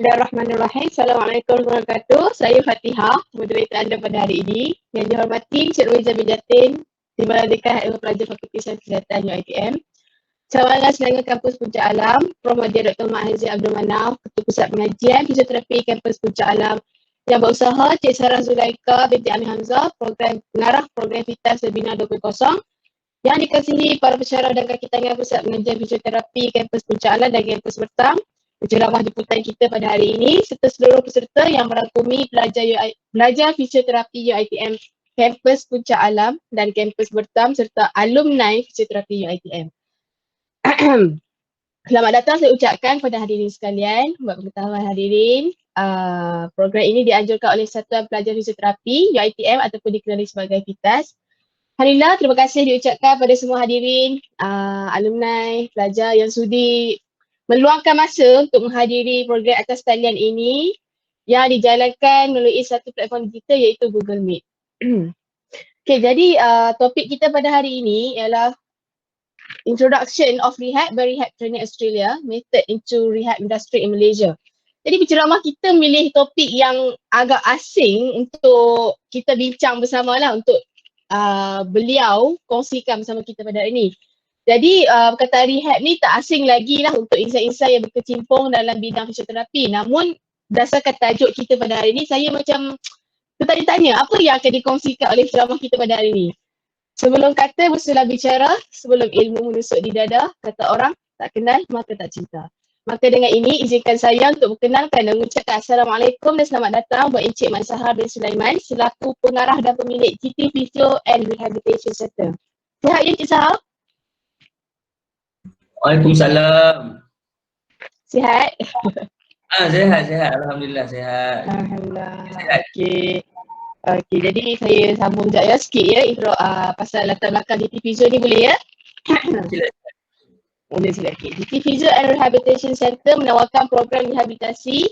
Bismillahirrahmanirrahim. Assalamualaikum warahmatullahi wabarakatuh. Saya Fatihah, moderator anda pada hari ini. Yang dihormati Encik Reza Bijatin, Timbalan Dekan Ilmu Pelajar Fakulti Sains Kesihatan UiTM. Cawangan Selangor Kampus Puncak Alam, Prof. Dr. Mak Haziq Abdul Manaf, Ketua Pusat Pengajian Fisioterapi Kampus Puncak Alam. Yang berusaha Cik Sarah Zulaika binti Amir Hamzah, pengarah program Vitas Webinar 20. Yang dikasihi para pensyarah dan kaki tangan Pusat Pengajian Fisioterapi Kampus Puncak Alam dan Kampus Bertam, penceramah jemputan kita pada hari ini serta seluruh peserta yang merangkumi pelajar fisioterapi UiTM Kampus Puncak Alam dan Kampus Bertam serta alumni fisioterapi UiTM. Selamat datang saya ucapkan pada hadirin sekalian. Buat pengetahuan hadirin, program ini dianjurkan oleh Satuan Pelajar Fisioterapi UiTM ataupun dikenali sebagai FITAS. Alhamdulillah, terima kasih diucapkan pada semua hadirin, alumni, pelajar yang sudi meluangkan masa untuk menghadiri program atas talian ini yang dijalankan melalui satu platform digital iaitu Google Meet. Okay, jadi topik kita pada hari ini ialah Introduction of Rehab by Rehab Training Australia, Method into Rehab Industry in Malaysia. Jadi penceramah kita milih topik yang agak asing untuk kita bincang bersama lah, untuk beliau kongsikan bersama kita pada hari ini. Jadi kata rehab ni tak asing lagi lah untuk insan-insan yang berkecimpung dalam bidang fisioterapi. Namun berdasarkan tajuk kita pada hari ini, saya macam tertanya-tanya apa yang akan dikongsikan oleh ceramah kita pada hari ini. Sebelum kata berselah bicara, sebelum ilmu menusuk di dada, kata orang tak kenal maka tak cinta. Maka dengan ini izinkan saya untuk berkenalkan dan mengucapkan Assalamualaikum dan selamat datang buat Encik Mat Sahar bin Sulaiman selaku pengarah dan pemilik GT Physio and Rehabilitation Center. Sihat ya Encik Sahar? Waalaikumsalam. Sihat? Sihat. Alhamdulillah sihat. Alhamdulillah. Okey. Okey, jadi saya sambung sekejap ya, sikit ya, intro pasal latar belakang GT Physio ni boleh ya? Boleh sila. GT Physio and Rehabilitation Center menawarkan program rehabilitasi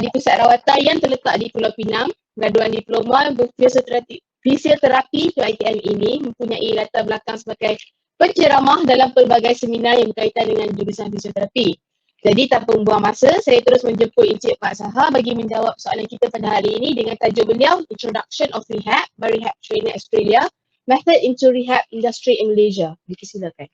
di pusat rawatan yang terletak di Pulau Pinang. Graduan diploma fisioterapi UiTM ini mempunyai latar belakang sebagai penceramah dalam pelbagai seminar yang berkaitan dengan jurusan fisioterapi. Jadi tanpa membuang masa, saya terus menjemput Encik Mak Sahar bagi menjawab soalan kita pada hari ini dengan tajuk beliau Introduction of Rehab by Rehab Training Australia, Method into Rehab Industry in Malaysia. Dipersilakan.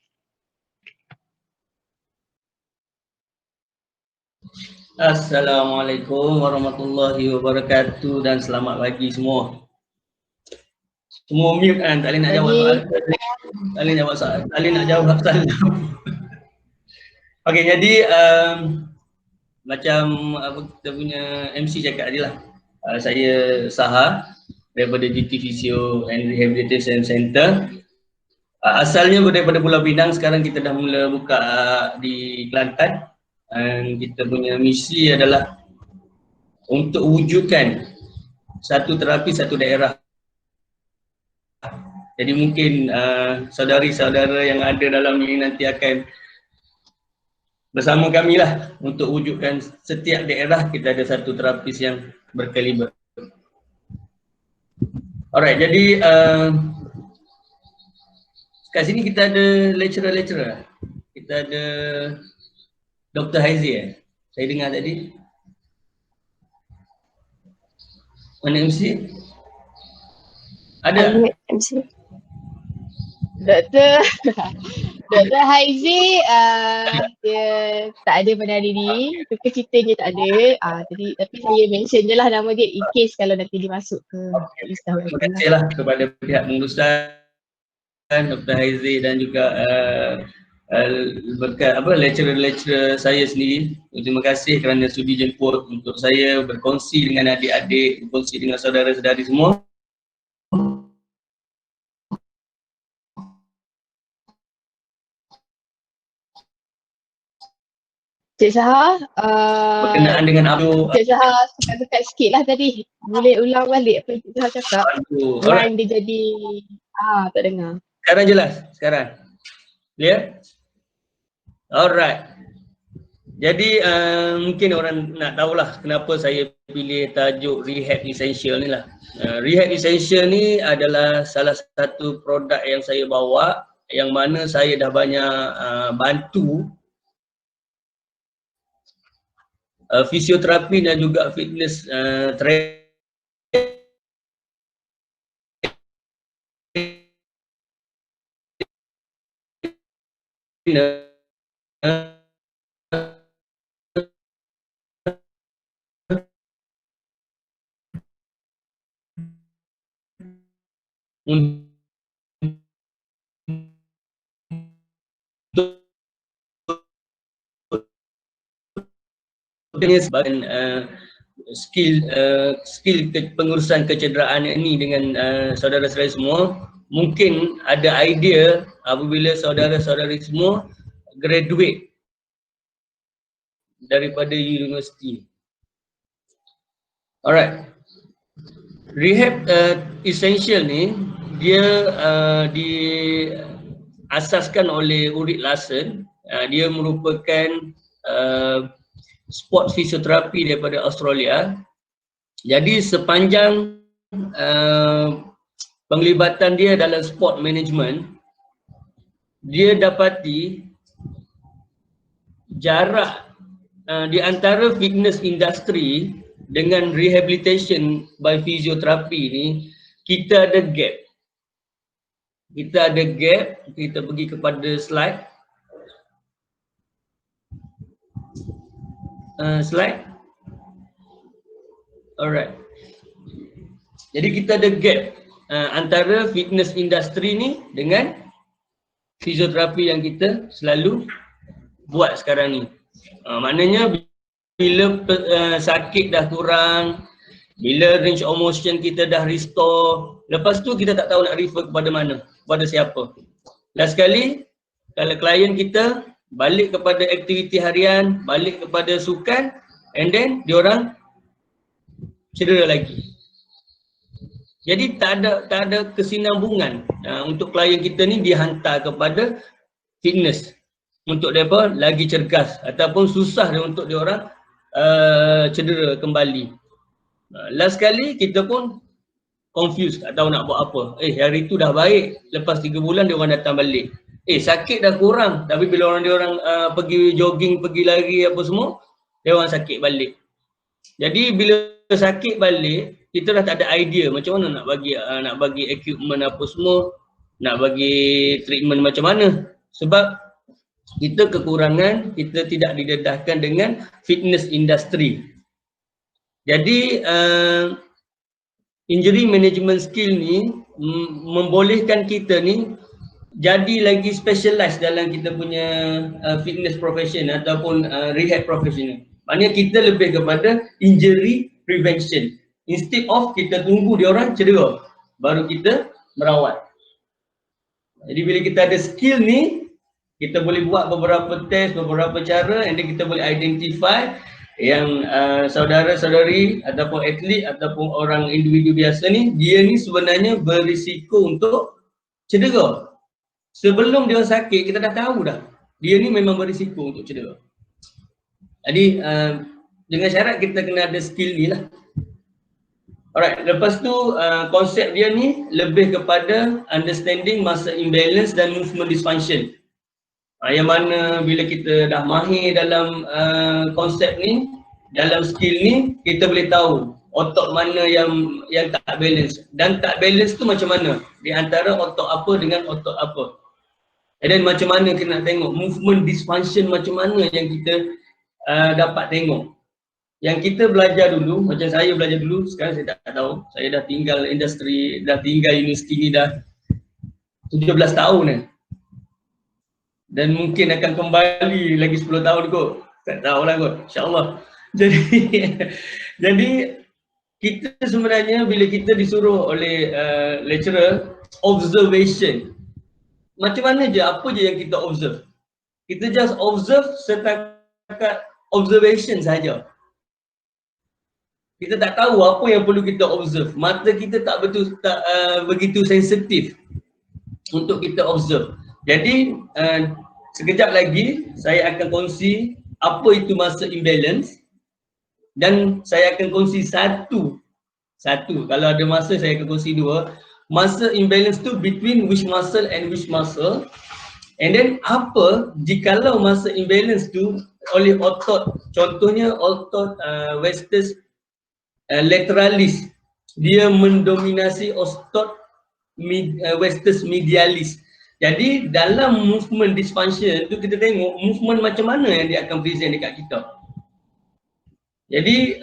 Assalamualaikum warahmatullahi wabarakatuh dan selamat pagi semua. Semua mute kan, tak boleh nak jawab soalan. Tak boleh jawab soalan, tak boleh nak jawab soalan. Okey, jadi macam apa kita punya MC cakap tadi lah. Saya Sahar daripada GT Physio and Rehabilitation Center. Asalnya daripada Pulau Pinang, sekarang kita dah mula buka di Kelantan. Dan kita punya misi adalah untuk wujudkan satu terapi satu daerah. Jadi mungkin saudari-saudara yang ada dalam ini nanti akan bersama kami lah untuk wujudkan setiap daerah kita ada satu terapis yang berkaliber. Alright, jadi kat sini kita ada lecturer. Kita ada Dr. Haziq saya dengar tadi. Mana MC? Ada? MC. Dr. Haziq dia tak ada pada hari ni, tukar ceritanya tak ada. Jadi tapi saya mention je lah nama dia in case kalau nanti dia masuk ke list. Terima kasihlah kepada pihak pengurusan Dr. Haziq dan juga berkat lecturer saya sendiri. Terima kasih kerana sudi jemput untuk saya berkongsi dengan adik-adik, berkongsi dengan saudara-saudari semua. Cik Sahar, berkenaan dengan apa? Cik Sahar dekat sikit lah tadi. Boleh ulang balik apa yang Cik Sahar cakap? Line dia jadi tak dengar. Sekarang jelas? Sekarang? Clear? Alright. Jadi mungkin orang nak tahulah kenapa saya pilih tajuk Rehab Essential ni lah. Rehab Essential ni adalah salah satu produk yang saya bawa, yang mana saya dah banyak bantu fisioterapi dan juga fitness trainer untuk sebagai skill pengurusan kecederaan ini dengan saudara-saudara semua. Mungkin ada idea apabila saudara-saudari semua graduate daripada universiti. Alright, rehab essential ni dia diasaskan oleh Ulrich Larsen. Dia merupakan sport fisioterapi daripada Australia. Jadi sepanjang penglibatan dia dalam sport management, dia dapati jarak di antara fitness industry dengan rehabilitation by fisioterapi ni, kita ada gap. Kita ada gap, kita pergi kepada slide. Slide. Alright. Jadi kita ada gap antara fitness industry ni dengan fisioterapi yang kita selalu buat sekarang ni. Maknanya bila sakit dah kurang, bila range of motion kita dah restore, lepas tu kita tak tahu nak refer kepada mana, kepada siapa. Last sekali, kalau klien kita balik kepada aktiviti harian, balik kepada sukan, and then diorang cedera lagi. Jadi tak ada kesinambungan untuk klien kita ni dihantar kepada fitness untuk mereka lagi cergas ataupun susah untuk diorang cedera kembali. Last sekali kita pun confused, tak tahu nak buat apa. Hari tu dah baik, lepas 3 bulan diorang datang balik. Sakit dah kurang, tapi bila diorang pergi jogging, pergi lari apa semua, diorang sakit balik. Jadi bila sakit balik, kita dah tak ada idea macam mana nak bagi equipment apa semua, nak bagi treatment macam mana. Sebab kita kekurangan, kita tidak didedahkan dengan fitness industry. Jadi injury management skill ni membolehkan kita ni jadi lagi specialized dalam kita punya fitness profession ataupun rehab profession. Maknanya kita lebih kepada injury prevention. Instead of kita tunggu diorang cedera, baru kita merawat. Jadi bila kita ada skill ni, kita boleh buat beberapa test, beberapa cara, and then kita boleh identify yang saudara-saudari ataupun atlet ataupun orang individu biasa ni, dia ni sebenarnya berisiko untuk cedera. Sebelum dia sakit, kita dah tahu dah, dia ni memang berisiko untuk cedera. Jadi dengan syarat kita kena ada skill ni lah. Alright, lepas tu konsep dia ni lebih kepada understanding muscle imbalance dan movement dysfunction. Yang mana bila kita dah mahir dalam konsep ni, dalam skill ni, kita boleh tahu otot mana yang tak balance. Dan tak balance tu macam mana? Di antara otot apa dengan otot apa. Dan macam mana kita nak tengok movement dysfunction macam mana yang kita dapat tengok. Yang kita belajar dulu, macam saya belajar dulu, sekarang saya tak tahu. Saya dah tinggal industri, dah tinggal universiti ni dah 17 tahun ni. Dan mungkin akan kembali lagi 10 tahun kot. Tak tahulah kot, insyaAllah. Jadi kita sebenarnya bila kita disuruh oleh lecturer, observation. Macam mana je, apa je yang kita observe? Kita just observe setakat observation saja. Kita tak tahu apa yang perlu kita observe. Mata kita tak begitu sensitif untuk kita observe. Jadi sekejap lagi saya akan kongsi apa itu muscle imbalance, dan saya akan kongsi satu. Kalau ada masa saya akan kongsi 2. Muscle imbalance tu between which muscle and which muscle, and then apa jikalau muscle imbalance tu oleh otot, contohnya otot vastus lateralis, dia mendominasi otot vastus medialis. Jadi dalam movement dysfunction tu kita tengok movement macam mana yang dia akan present dekat kita. Jadi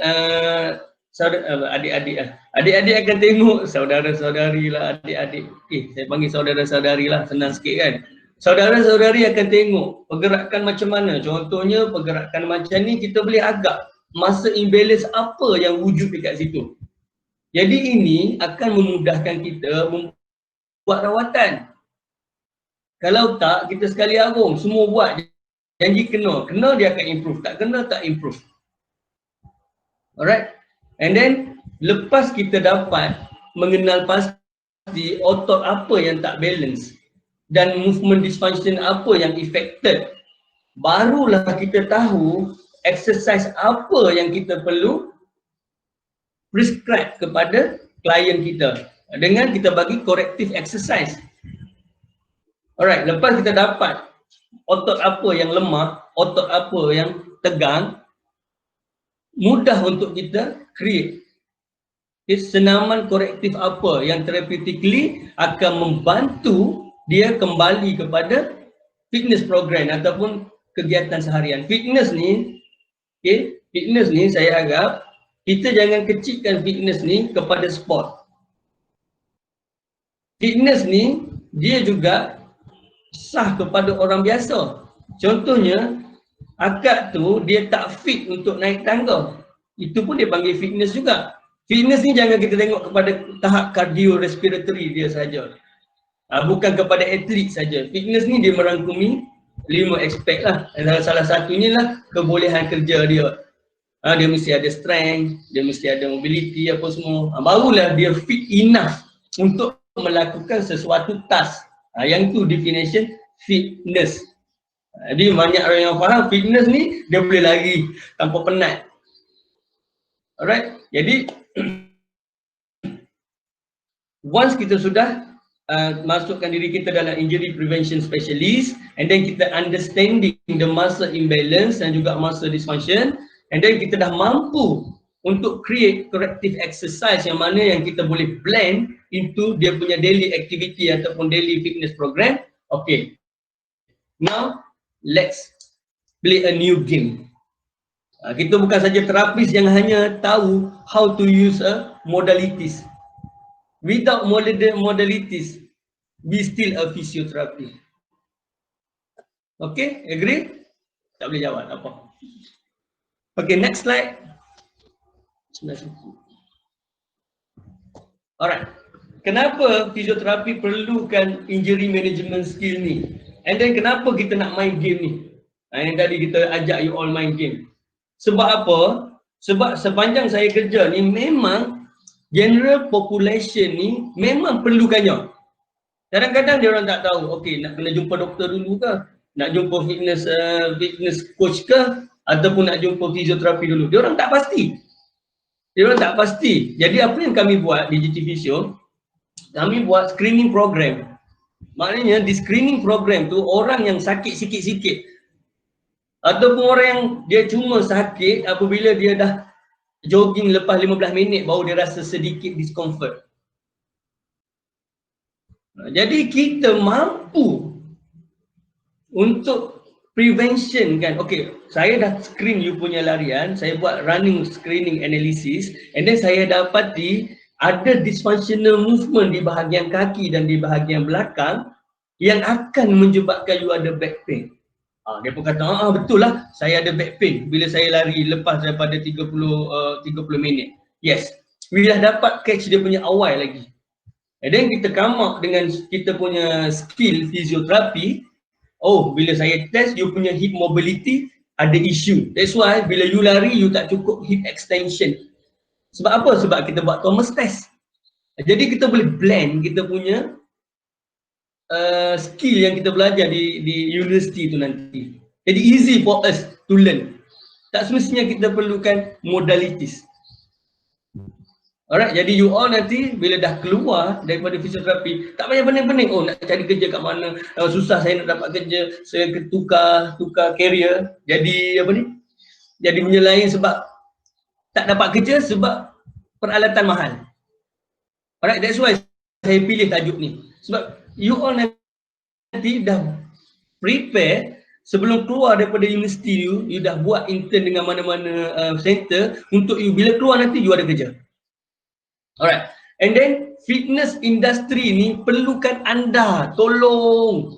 adik-adik akan tengok saudara-saudari lah, adik-adik, saya panggil saudara-saudari lah, senang sikit kan. Saudara-saudari akan tengok pergerakan macam mana. Contohnya pergerakan macam ni kita boleh agak masa imbalance apa yang wujud dekat situ. Jadi ini akan memudahkan kita membuat rawatan. Kalau tak, kita sekali arung, semua buat, janji kena dia akan improve, tak kena tak improve. Alright, and then lepas kita dapat mengenal pasti otot apa yang tak balance dan movement dysfunction apa yang affected, barulah kita tahu exercise apa yang kita perlu prescribe kepada klien kita dengan kita bagi corrective exercise. Alright, lepas kita dapat otot apa yang lemah, otot apa yang tegang, mudah untuk kita create senaman korektif apa yang therapeutically akan membantu dia kembali kepada fitness program ataupun kegiatan seharian. Fitness ni, fitness ni saya harap kita jangan kecilkan fitness ni kepada sport. Fitness ni dia juga sah kepada orang biasa. Contohnya akak tu dia tak fit untuk naik tangga, itu pun dia panggil fitness juga. Fitness ni jangan kita tengok kepada tahap cardiorespiratory dia saja, bukan kepada atlet saja. Fitness ni dia merangkumi 5 aspek lah. Salah satunya lah kebolehan kerja dia. Dia mesti ada strength, dia mesti ada mobility apa semua, barulah dia fit enough untuk melakukan sesuatu task. Yang tu definition fitness. Jadi banyak orang yang faham fitness ni dia boleh lari tanpa penat. Alright, jadi once kita sudah masukkan diri kita dalam injury prevention specialist, and then kita understanding the muscle imbalance dan juga muscle dysfunction, and then kita dah mampu untuk create corrective exercise yang mana yang kita boleh blend into dia punya daily activity ataupun daily fitness program. Okay, now let's play a new game. Kita bukan saja terapis yang hanya tahu how to use a modalities. Without modalities, we still a physiotherapy. Okay, agree? Tak boleh jawab apa. Okay, next slide. Alright, kenapa fisioterapi perlukan injury management skill ni? And then kenapa kita nak main game ni? Yang tadi kita ajak you all main game. Sebab apa? Sebab sepanjang saya kerja ni memang general population ni memang perlukannya. Kadang-kadang dia orang tak tahu, okey nak kena jumpa doktor dulu ke? Nak jumpa fitness coach ke? Ataupun nak jumpa fisioterapi dulu? Dia orang tak pasti. Jadi apa yang kami buat di GT Physio, kami buat screening program. Maknanya di screening program tu orang yang sakit sikit-sikit ataupun orang yang dia cuma sakit apabila dia dah jogging lepas 15 minit baru dia rasa sedikit discomfort. Jadi kita mampu untuk prevention kan. Okay, saya dah screen you punya larian, saya buat running screening analysis, and then saya dapati ada dysfunctional movement di bahagian kaki dan di bahagian belakang yang akan menyebabkan you ada back pain. Dia pun kata, betul lah saya ada back pain bila saya lari lepas daripada 30 minit. Yes, we dah dapat catch dia punya awal lagi. And then kita come up dengan kita punya skill fisioterapi. Bila saya test you punya hip mobility ada issue. That's why bila you lari you tak cukup hip extension. Sebab apa? Sebab kita buat Thomas test. Jadi kita boleh blend kita punya skill yang kita belajar di universiti tu nanti. Jadi easy for us to learn. Tak semestinya kita perlukan modalities. Alright, jadi you all nanti bila dah keluar daripada fisioterapi, tak payah pening-pening, oh nak cari kerja kat mana, susah saya nak dapat kerja, saya tukar career, jadi apa ni, jadi menyelain sebab tak dapat kerja sebab peralatan mahal. Alright, that's why saya pilih tajuk ni. Sebab you all nanti dah prepare sebelum keluar daripada universiti you dah buat intern dengan mana-mana center untuk you bila keluar nanti you ada kerja. Alright, and then fitness industry ni perlukan anda, tolong.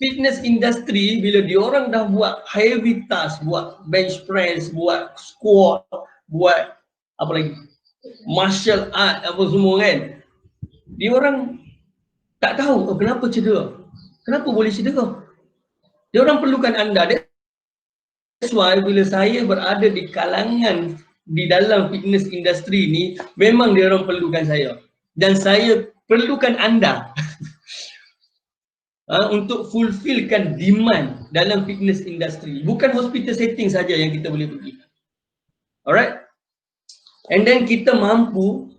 Fitness industry bila diorang dah buat heavy task, buat bench press, buat squat, buat apa lagi, martial art apa semua kan, diorang tak tahu kenapa cedera, kenapa boleh cedera. Diorang perlukan anda. That's why bila saya berada di kalangan di dalam fitness industry ni, memang dia orang perlukan saya dan saya perlukan anda untuk fulfillkan demand dalam fitness industry. Bukan hospital setting saja yang kita boleh pergi. Alright, and then kita mampu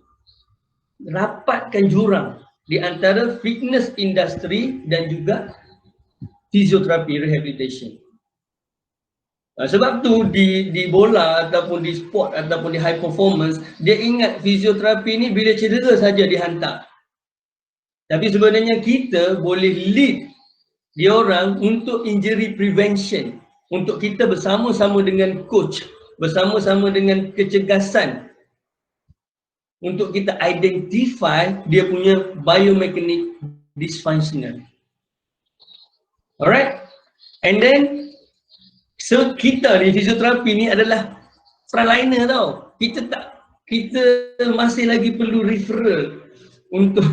rapatkan jurang di antara fitness industry dan juga fisioterapi rehabilitation. Sebab tu di bola ataupun di sport ataupun di high performance, dia ingat fisioterapi ni bila cedera saja dihantar. Tapi sebenarnya kita boleh lead diorang untuk injury prevention, untuk kita bersama-sama dengan coach, bersama-sama dengan kecergasan untuk kita identify dia punya biomechanic dysfunctional. Alright, and then so kita ni fisioterapi ni adalah frontliner tau. Kita masih lagi perlu referral untuk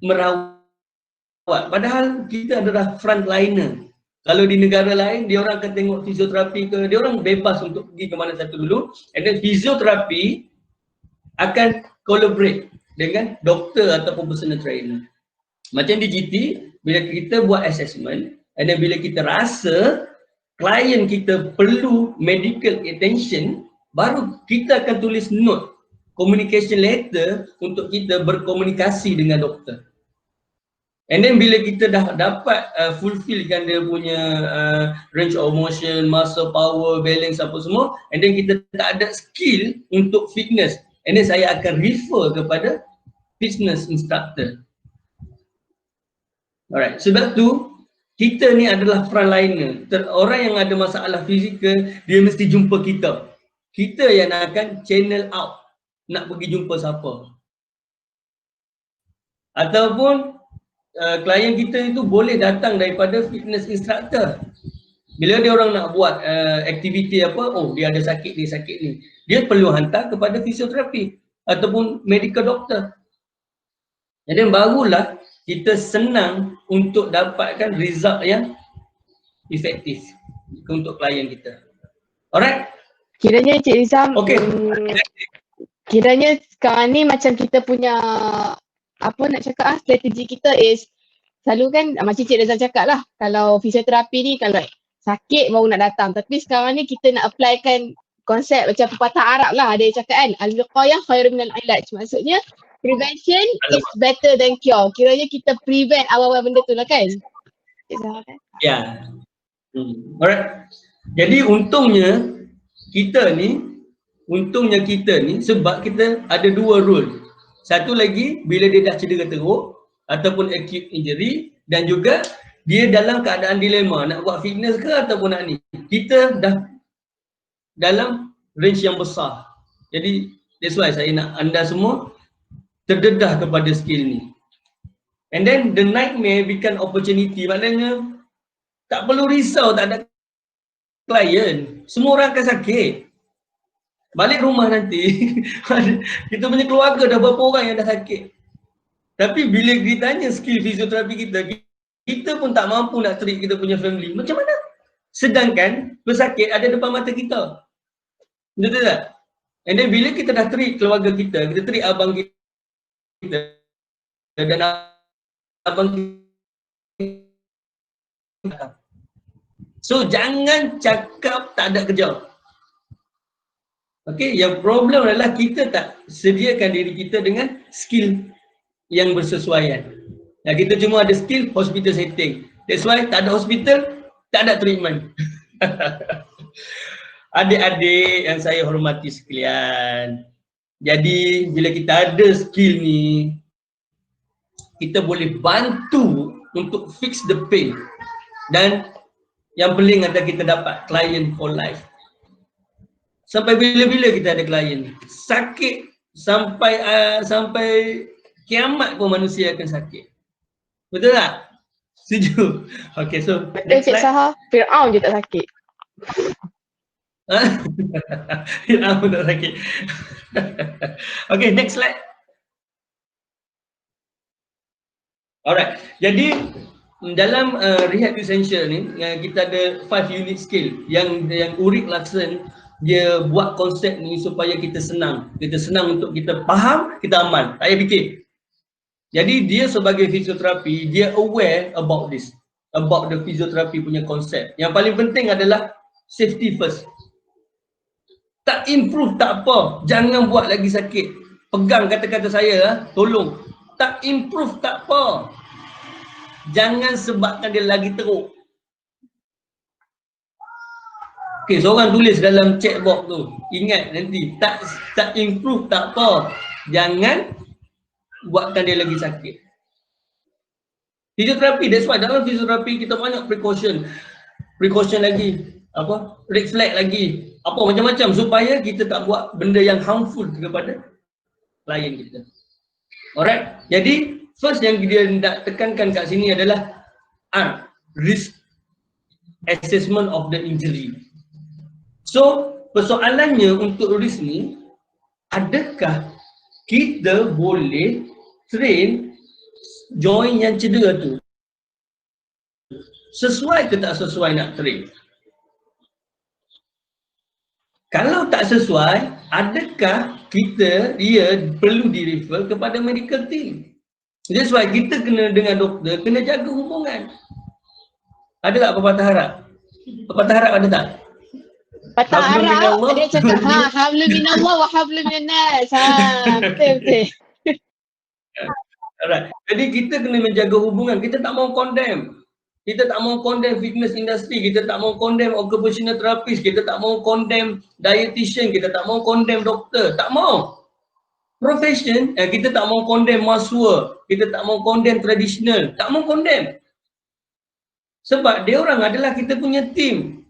merawat. Padahal kita adalah frontliner. Kalau di negara lain dia orang akan tengok fisioterapi ke, dia orang bebas untuk pergi ke mana satu dulu, and then fisioterapi akan collaborate dengan doktor ataupun personal trainer. Macam di GT, bila kita buat assessment, and then bila kita rasa klien kita perlu medical attention, baru kita akan tulis note, communication letter untuk kita berkomunikasi dengan doktor. And then bila kita dah dapat fulfillkan dia punya range of motion, muscle power, balance apa semua, and then kita tak ada skill untuk fitness, and then saya akan refer kepada fitness instructor. Alright, sebab tu kita ni adalah frontliner. Orang yang ada masalah fizikal, dia mesti jumpa kita. Kita yang akan channel out, nak pergi jumpa siapa. Ataupun klien kita itu boleh datang daripada fitness instructor. Bila dia orang nak buat aktiviti apa, oh dia ada sakit ni, dia perlu hantar kepada fisioterapi ataupun medical doctor. Jadi barulah kita senang untuk dapatkan result yang efektif untuk klien kita. Alright? Kiranya Cik Rizam, okay. Kiranya sekarang ni macam kita punya apa nak cakap strategi kita is selalu kan macam Cik Rizam cakap lah, kalau fisioterapi ni kalau sakit baru nak datang, tapi sekarang ni kita nak applykan konsep macam pepatah Arab lah, ada yang cakap kan, al-wiqayah khairun minal ilaj, maksudnya prevention is better than cure. Kiranya kita prevent awal-awal benda tu lah kan? Ya. Alright. Jadi untungnya kita ni sebab kita ada dua rule. Satu lagi bila dia dah cedera teruk ataupun acute injury, dan juga dia dalam keadaan dilema nak buat fitness ke ataupun nak ni. Kita dah dalam range yang besar. Jadi that's why saya nak anda semua terdedah kepada skill ni. And then the nightmare become opportunity. Maknanya tak perlu risau tak ada klien. Semua orang akan sakit. Balik rumah nanti kita punya keluarga dah berapa orang yang dah sakit. Tapi bila ditanya skill fisioterapi kita pun tak mampu nak treat kita punya family. Macam mana? Sedangkan pesakit ada depan mata kita. Betul tak? And then bila kita dah treat keluarga kita treat abang kita dan abang kita. So jangan cakap tak ada kerja. Okey, yang problem adalah kita tak sediakan diri kita dengan skill yang bersesuaian. Nah, kita cuma ada skill hospital setting. That's why tak ada hospital, tak ada treatment. Adik-adik yang saya hormati sekalian. Jadi bila kita ada skill ni, kita boleh bantu untuk fix the pain. Dan yang paling adalah kita dapat client for life. Sampai bila-bila kita ada klien? Sakit sampai sampai kiamat pun manusia akan sakit. Betul tak? Setuju? Okay, so Betul Cik Saha, Fir'aun je tak sakit. Fir'aun tak sakit. Okay, next slide. Alright, jadi dalam rehab essential ni kita ada 5 unit skill yang Ulrich Larsen dia buat konsep ni supaya kita senang untuk kita faham, kita amal, tak payah fikir. Jadi dia sebagai fisioterapi, dia aware about this, about the physiotherapy punya konsep. Yang paling penting adalah safety first. Tak improve tak apa, jangan buat lagi sakit. Pegang kata-kata saya, tolong. Tak improve tak apa, jangan sebabkan dia lagi teruk. Okay, seorang tulis dalam chat box tu, ingat nanti, tak improve tak apa, jangan buatkan dia lagi sakit. Fisioterapi, that's why dalam fisioterapi kita banyak precaution lagi, apa, red flag lagi, apa macam-macam supaya kita tak buat benda yang harmful kepada klien kita. Alright, jadi first yang dia nak tekankan kat sini adalah risk assessment of the injury. So, persoalannya untuk risk ni, adakah kita boleh train joint yang cedera tu? Sesuai ke tak sesuai nak train? Kalau tak sesuai, adakah dia perlu di-refer kepada medical team? That's why kita kena dengan doktor, kena jaga hubungan. Ada tak pepatah Arab? Pepatah Arab ada tak? Patah Arab, dia cakap, hablum minallah wa hablum minannas. Betul. Alright. Jadi kita kena menjaga hubungan. Kita tak mau condemn. Kita tak mau condemn fitness industry. Kita tak mau condemn occupational therapist. Kita tak mau condemn dietitian. Kita tak mau condemn doktor. Tak mau. Profession, kita tak mau condemn masua. Kita tak mau condemn traditional. Tak mau condemn. Sebab dia orang adalah kita punya team.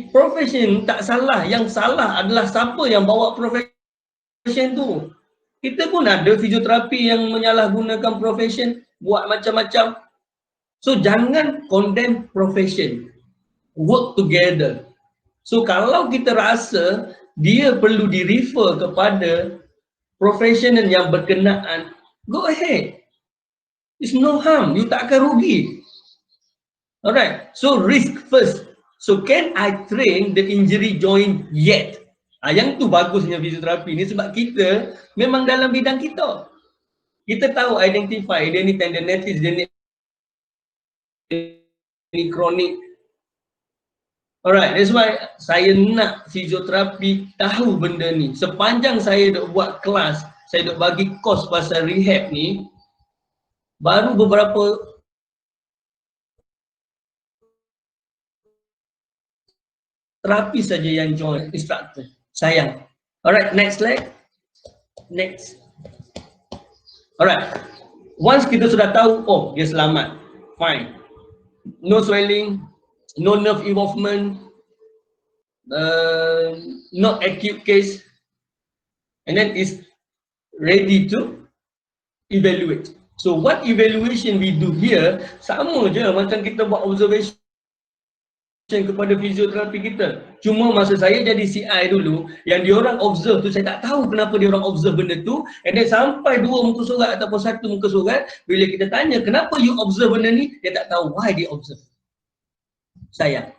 Profession tak salah, yang salah adalah siapa yang bawa profession tu. Kita pun ada fisioterapi yang menyalahgunakan profession, buat macam-macam. So jangan condemn profession, work together. So kalau kita rasa dia perlu di-refer kepada professional yang berkenaan, go ahead. It's no harm, you tak akan rugi. Alright, so risk first. So can I train the injury joint yet? Yang tu bagusnya fisioterapi ni sebab kita memang dalam bidang kita. Kita tahu identify dia ni tendinitis, dia ni kronik. Alright, that's why saya nak fisioterapi tahu benda ni. Sepanjang saya duk buat kelas, saya duk bagi course pasal rehab ni, baru beberapa terapi saja yang join instructor. Sayang. Alright, next slide. Next. Alright. Once kita sudah tahu, oh dia selamat. Fine. No swelling, no nerve involvement, not acute case. And then is ready to evaluate. So what evaluation we do here, sama je macam kita buat observation kepada fisioterapi kita. Cuma masa saya jadi CI dulu, yang diorang observe tu, saya tak tahu kenapa diorang observe benda tu, and then sampai 2 muka surat ataupun 1 muka surat, bila kita tanya kenapa you observe benda ni, dia tak tahu why dia observe. Sayang.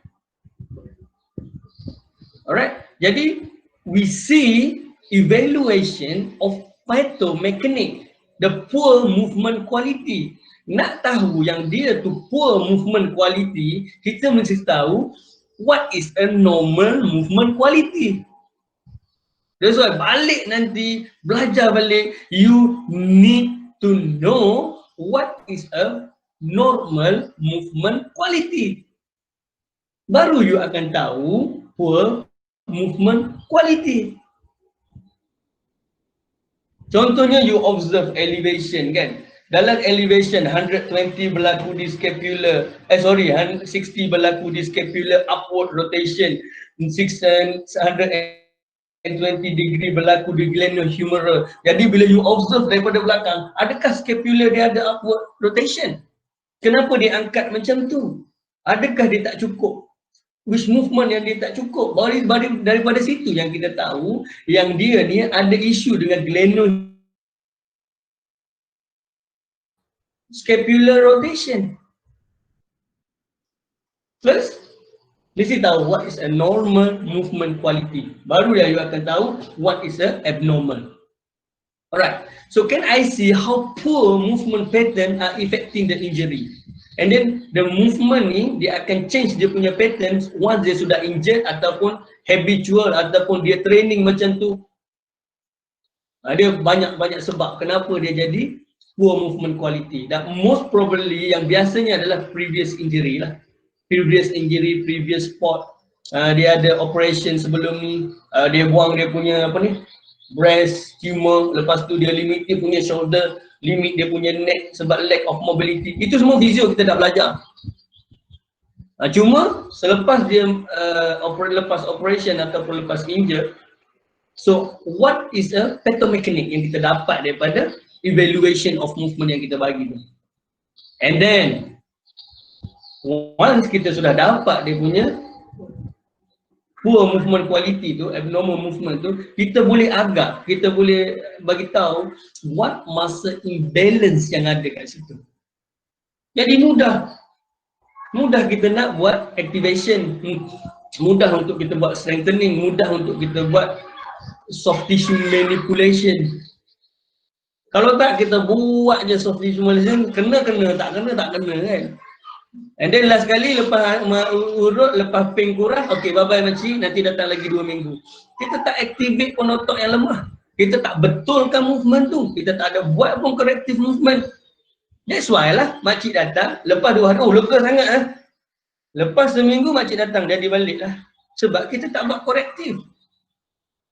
Alright, jadi we see evaluation of phytomechanic, the poor movement quality. Nak tahu yang dia tu poor movement quality, kita mesti tahu what is a normal movement quality. That's why balik nanti, belajar balik, you need to know what is a normal movement quality. Baru you akan tahu poor movement quality. Contohnya you observe elevation kan. Dalam elevation 120 berlaku di scapular, 60 berlaku di scapular upward rotation, 120 degree berlaku di glenohumeral. Jadi bila you observe daripada belakang, adakah scapular dia ada upward rotation? Kenapa dia angkat macam tu? Adakah dia tak cukup? Which movement yang dia tak cukup? Daripada situ yang kita tahu yang dia ni ada isu dengan glenohumeral scapular rotation. Plus, mesti tahu what is a normal movement quality. Baru ya you akan tahu what is a abnormal. Alright, so can I see how poor movement pattern are affecting the injury? And then the movement ni dia akan change dia punya patterns once dia sudah injured ataupun habitual ataupun dia training macam tu. Dia banyak-banyak sebab kenapa dia jadi poor movement quality. Dan most probably yang biasanya adalah previous injury lah. Previous injury, previous sport. Dia ada operation sebelum ni, dia buang dia punya apa ni, breast tumor, lepas tu dia limit dia punya shoulder, limit dia punya neck sebab lack of mobility. Itu semua physio kita dah belajar. Cuma selepas dia lepas operation ataupun lepas injured, so what is a pathomechanic yang kita dapat daripada evaluation of movement yang kita bagi tu. And then once kita sudah dapat dia punya poor movement quality tu, abnormal movement tu, kita boleh agak, kita boleh bagi tahu what muscle imbalance yang ada kat situ. Jadi mudah kita nak buat activation, mudah untuk kita buat strengthening, mudah untuk kita buat soft tissue manipulation. Kalau tak kita buat je soft tissue manipulation, kena, tak kena kan. And then last kali lepas urut, lepas pain kurang, okay bye bye makcik, nanti datang lagi 2 minggu. Kita tak activate pun otot yang lemah. Kita tak betulkan movement tu, kita tak ada buat pun corrective movement. That's why lah makcik datang, lepas 2 hari, oh lega sangat lah. Lepas seminggu makcik datang, jadi balik lah. Sebab kita tak buat corrective.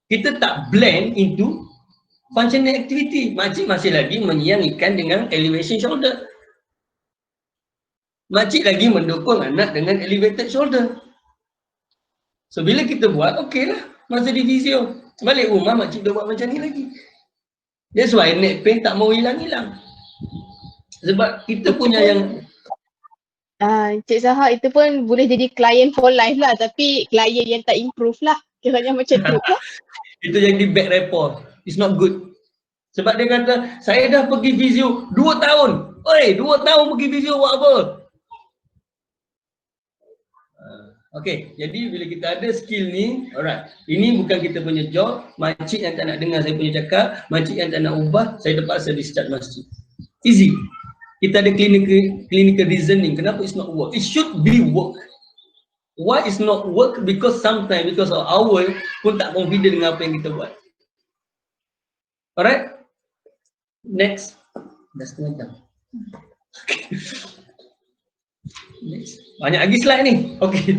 Kita tak blend into functional activity. Makcik masih lagi menyiang ikan dengan elevation shoulder. Makcik lagi mendukung anak dengan elevated shoulder. So bila kita buat, okey lah, masa di physio. Balik rumah makcik dah buat macam ni lagi. That's why neck pain tak mau hilang-hilang. Sebab kita punya yang Cik Saha, itu pun boleh jadi client for life lah, tapi client yang tak improve lah. Kiranya macam tu ke? Itu jadi bad rapport. It's not good. Sebab dia kata, saya dah pergi physio 2 tahun. Oi, 2 tahun pergi physio buat apa? Okay, jadi bila kita ada skill ni, alright, ini bukan kita punya job. Makcik yang tak nak dengar saya punya cakap, makcik yang tak nak ubah, saya terpaksa discharge masjid. Easy. Kita ada clinical reasoning. Kenapa it's not work? It should be work. Why it's not work? Because sometimes, because of our pun tak confident dengan apa yang kita buat. Alright? Next. Dah setengah jam. Okay. Next. Banyak lagi slide ni. Okay.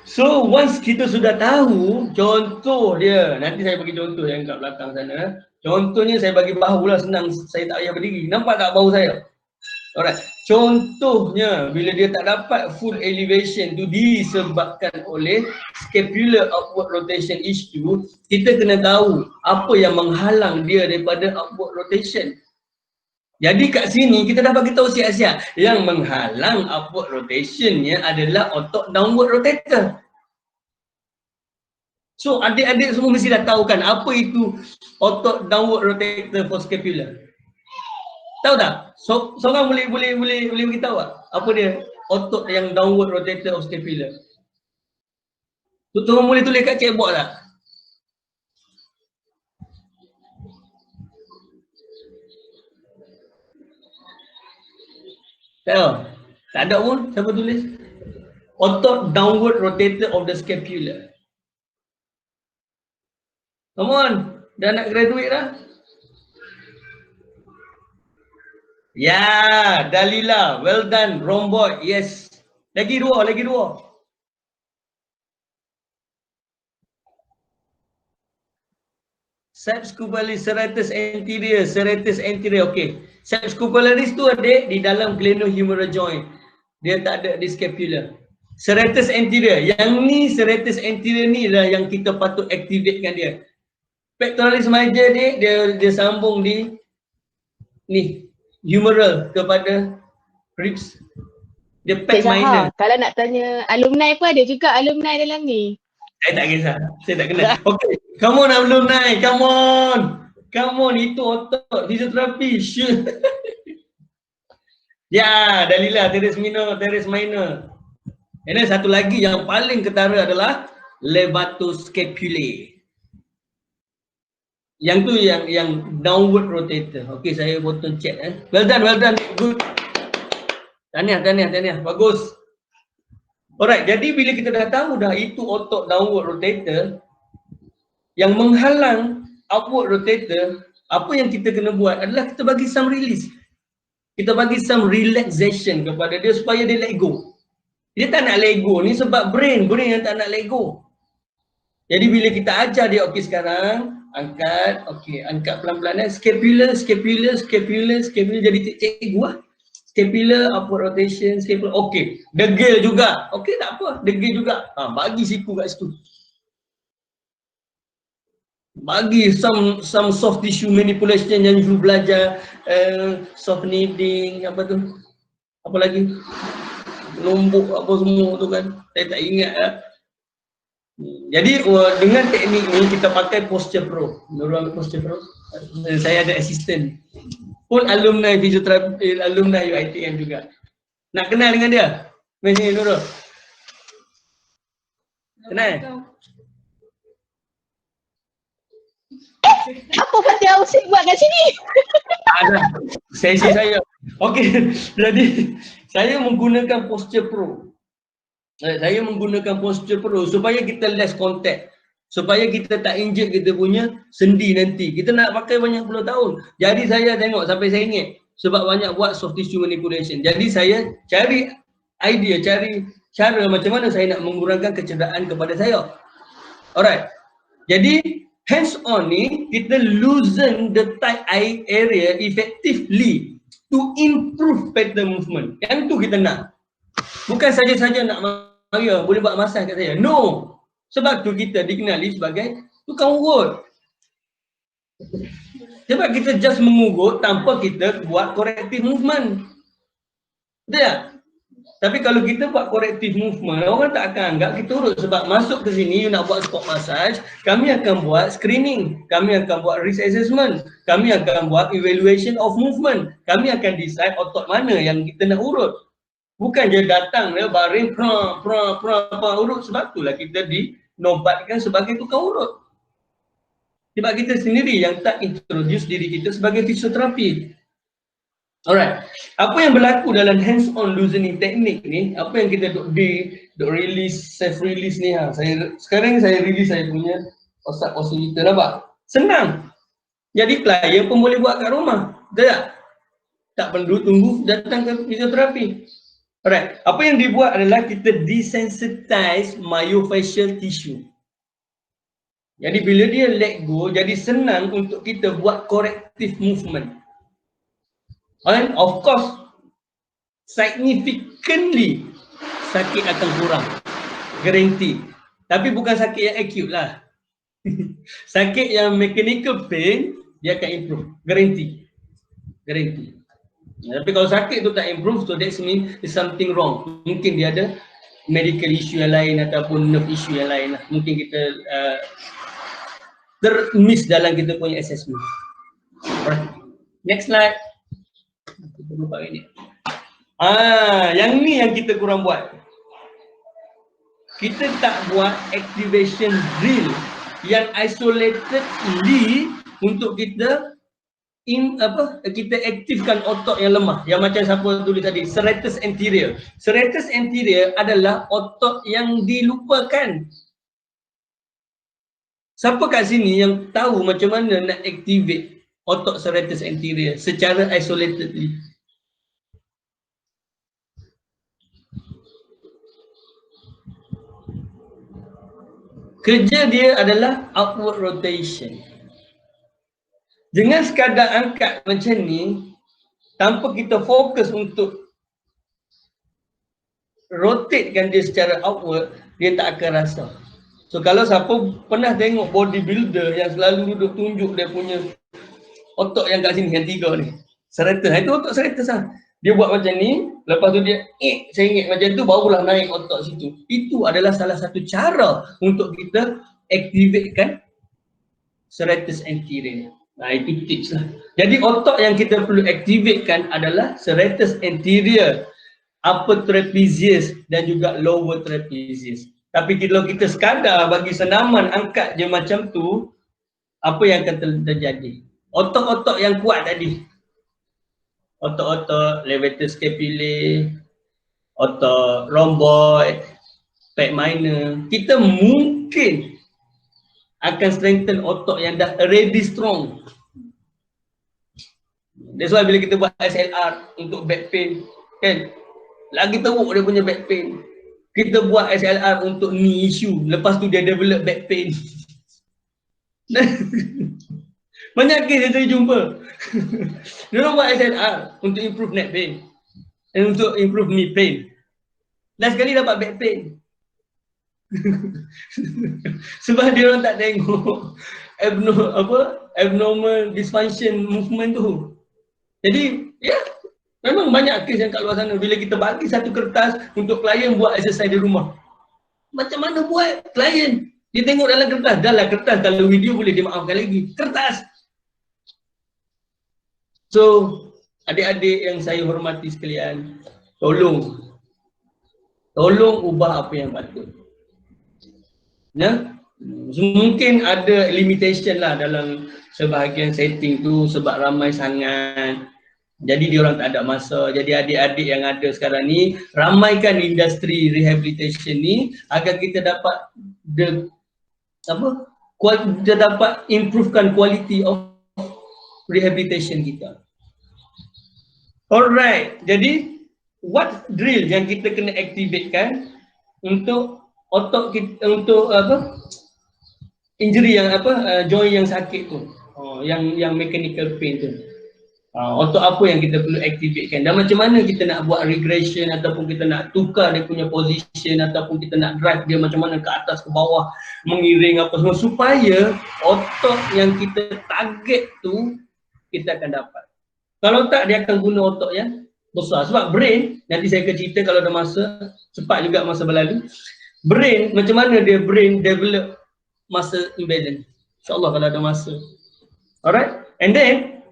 So once kita sudah tahu contoh dia, nanti saya bagi contoh yang kat belakang sana. Contohnya saya bagi bahu lah, senang, saya tak payah berdiri. Nampak tak bahu saya? Alright. Contohnya bila dia tak dapat full elevation tu disebabkan oleh scapular upward rotation issue, kita kena tahu apa yang menghalang dia daripada upward rotation. Jadi kat sini kita dah bagi tahu siap-siap yang menghalang upward rotationnya adalah otot downward rotator. So adik-adik semua mesti dah tahu kan apa itu otot downward rotator for scapula. Tahu tak? So seorang boleh beritahu tak apa dia otot yang downward rotator of scapula? Tuan boleh tulis kat chatbox tak? Tak tahu? Tak ada pun siapa tulis? Otot downward rotator of the scapula. Come on, dah nak graduate dah. Ya, Dalila, well done, Romboy, yes. Lagi dua. Subscapularis serratus anterior, okey. Subscapularis tu adik di dalam glenohumeral joint. Dia tak ada di scapula. Serratus anterior, yang ni serratus anterior ni lah yang kita patut activatekan dia. Pectoralis major dia sambung di ni humeral kepada ribs. Dia pec minor. Kalau nak tanya alumni pun ada juga alumni dalam ni. Saya tak kisah. Saya tak kenal. Okay. Come on alumni. Come on. Itu otot. Fisioterapi. Sure. Ya, Dalila. Teres minor. And then satu lagi yang paling ketara adalah levator scapulae. Yang tu yang downward rotator. Okay, saya bottom check. Well done. Good. Tahniah. Bagus. Alright, jadi bila kita dah tahu dah itu otot downward rotator yang menghalang upward rotator, apa yang kita kena buat adalah kita bagi some release. Kita bagi some relaxation kepada dia supaya dia let go. Dia tak nak let go ni sebab brain yang tak nak let go. Jadi bila kita ajar dia, okey sekarang angkat, angkat pelan-pelan scapula jadi cikgu lah. Scapula, upward rotation, scapula, okey. Degil juga, okey tak apa, degil juga. Bagi siku kat situ. Bagi some soft tissue manipulation yang you belajar, soft kneading, apa lagi, lombok apa semua tu kan, saya tak ingat lah. Jadi dengan teknik ni kita pakai Posture Pro. Nurul Posture Pro. Saya ada assistant. Pun alumni fisioterapi, alumni UiTM juga. Nak kenal dengan dia? Mari sini Nurul. Kenal? Apa pasal Ausik buat kat sini? Ada sesi saya. Okey, jadi saya menggunakan Posture Pro. Saya menggunakan Posture Pro supaya kita less contact. Supaya kita tak injek kita punya sendi nanti. Kita nak pakai banyak puluh tahun. Jadi saya tengok sampai saya ingat. Sebab banyak buat soft tissue manipulation. Jadi saya cari idea, cari cara macam mana saya nak mengurangkan kecederaan kepada saya. Alright. Jadi hands on ni kita loosen the tight area effectively to improve pattern movement. Yang tu kita nak. Bukan saja-saja nak Maria boleh buat masaj kat saya. No. Sebab tu kita dikenali sebagai tukang urut. Sebab kita just mengugut tanpa kita buat corrective movement. Betul tak? Tapi kalau kita buat corrective movement, orang tak akan anggap kita urut. Sebab masuk ke sini, you nak buat spot massage, kami akan buat screening, kami akan buat risk assessment, kami akan buat evaluation of movement, kami akan decide otot mana yang kita nak urut. Bukan je datang dia baring urut. Sebab itulah kita dinobatkan sebagai tukang urut. Sebab kita sendiri yang tak introduce diri kita sebagai fisioterapi. Alright. Apa yang berlaku dalam hands on loosening teknik ni, apa yang kita duk release, self release ni sekarang saya release saya punya oscillator, nampak? Senang. Jadi klien pun boleh buat kat rumah. Betul tak? Tak perlu tunggu datang ke fisioterapi. Alright, apa yang dibuat adalah kita desensitize myofascial tissue. Jadi bila dia let go, jadi senang untuk kita buat corrective movement. And of course, significantly sakit akan kurang. Guarantee. Tapi bukan sakit yang acute lah. Sakit yang mechanical pain, dia akan improve. Guarantee. Tapi kalau sakit tu tak improve, so that means there's something wrong. Mungkin dia ada medical issue yang lain ataupun nerve issue yang lain lah. Mungkin kita termiss dalam kita punya assessment. Alright. Next slide. Kita lupa ini. Yang ni yang kita kurang buat. Kita tak buat activation drill yang isolatedly untuk kita kita aktifkan otot yang lemah, yang macam siapa tulis tadi, serratus anterior. Serratus anterior adalah otot yang dilupakan. Siapa kat sini yang tahu macam mana nak activate otot serratus anterior secara isolatedly? Kerja dia adalah outward rotation. Dengan sekadar angkat macam ni, tanpa kita fokus untuk rotatekan dia secara outward, dia tak akan rasa. So kalau siapa pernah tengok bodybuilder yang selalu duduk tunjuk dia punya otot yang kat sini, yang 3 ni, serratus, itu otot serratus lah. Dia buat macam ni, lepas tu dia sengit macam tu, barulah naik otot situ. Itu adalah salah satu cara untuk kita activatekan serratus anterior. Nah, itu tips lah. Jadi otot yang kita perlu activatekan adalah serratus anterior, upper trapezius dan juga lower trapezius. Tapi kalau kita sekadar bagi senaman angkat je macam tu, apa yang akan terjadi? Otot-otot yang kuat tadi, otot-otot levator scapulae, otot rhomboid, pec minor, kita mungkin akan strengthen otot yang dah already strong. That's why bila kita buat SLR untuk back pain, kan, lagi teruk dia punya back pain. Kita buat SLR untuk knee issue, lepas tu dia develop back pain. Banyak kes saya jumpa. Dia orang buat SLR untuk improve neck pain dan untuk improve knee pain. Last kali dapat back pain. Sebab dia orang tak tengok abnormal dysfunction movement tu. Jadi, ya, memang banyak kes yang kat luar sana. Bila kita bagi satu kertas untuk klien buat exercise di rumah, macam mana buat klien? Dia tengok dalam kertas, dalam kertas, kalau video boleh dia maafkan lagi. Kertas. So, adik-adik yang saya hormati sekalian, tolong ubah apa yang patut. Ya? Mungkin ada limitation lah dalam sebahagian setting tu sebab ramai sangat. Jadi dia orang tak ada masa. Jadi adik-adik yang ada sekarang ni, ramaikan industri rehabilitation ni agar kita dapat kita dapat improvekan quality of rehabilitation kita. Alright, jadi what drill yang kita kena activatekan untuk otot kita, untuk injury yang joint yang sakit tu, yang mechanical pain tu. Otot apa yang kita perlu activatekan dan macam mana kita nak buat regression ataupun kita nak tukar dia punya position ataupun kita nak drive dia macam mana ke atas ke bawah, mengiring apa semua supaya otot yang kita target tu kita akan dapat. Kalau tak, dia akan guna otot yang besar. Sebab brain, nanti saya akan cerita kalau ada masa, cepat juga masa berlalu. Brain, macam mana dia brain develop muscle imbalance. InsyaAllah kalau ada masa. Alright, and then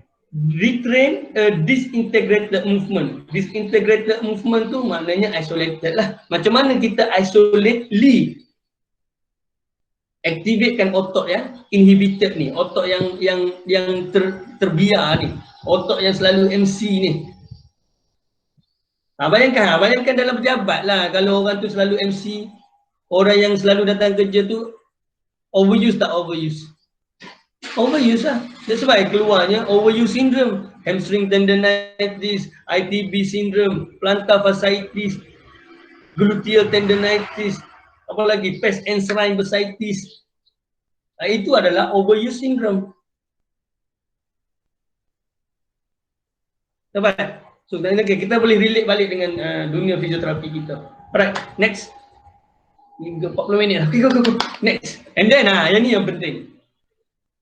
retrain disintegrated movement. Disintegrated movement tu maknanya isolated lah. Macam mana kita isolately activatekan otot yang inhibited ni, otot yang terbiar ni, otot yang selalu MC ni. Bayangkan dalam pejabat lah, kalau orang tu selalu MC, orang yang selalu datang kerja tu overuse tak overuse? Overuse lah. That's why keluarnya overuse syndrome, hamstring tendonitis, ITB syndrome, plantar fasciitis, gluteal tendonitis, apa lagi, pes ensrine bursitis. Itu adalah overuse syndrome. Dapat? So, kita boleh relate balik dengan dunia fizioterapi kita. Alright, next. 40 minit lah. Okay, go. Next. And then, yang ni yang penting.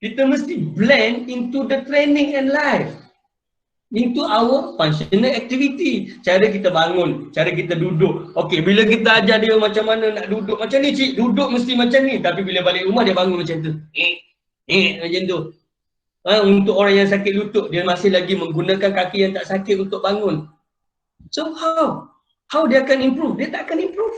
Kita mesti blend into the training and life. Into our functional activity. Cara kita bangun, cara kita duduk. Okay, bila kita ajar dia macam mana nak duduk. Macam ni cik, duduk mesti macam ni. Tapi bila balik rumah dia bangun macam tu. Macam tu. Untuk orang yang sakit lutut, dia masih lagi menggunakan kaki yang tak sakit untuk bangun. So how dia akan improve? Dia tak akan improve.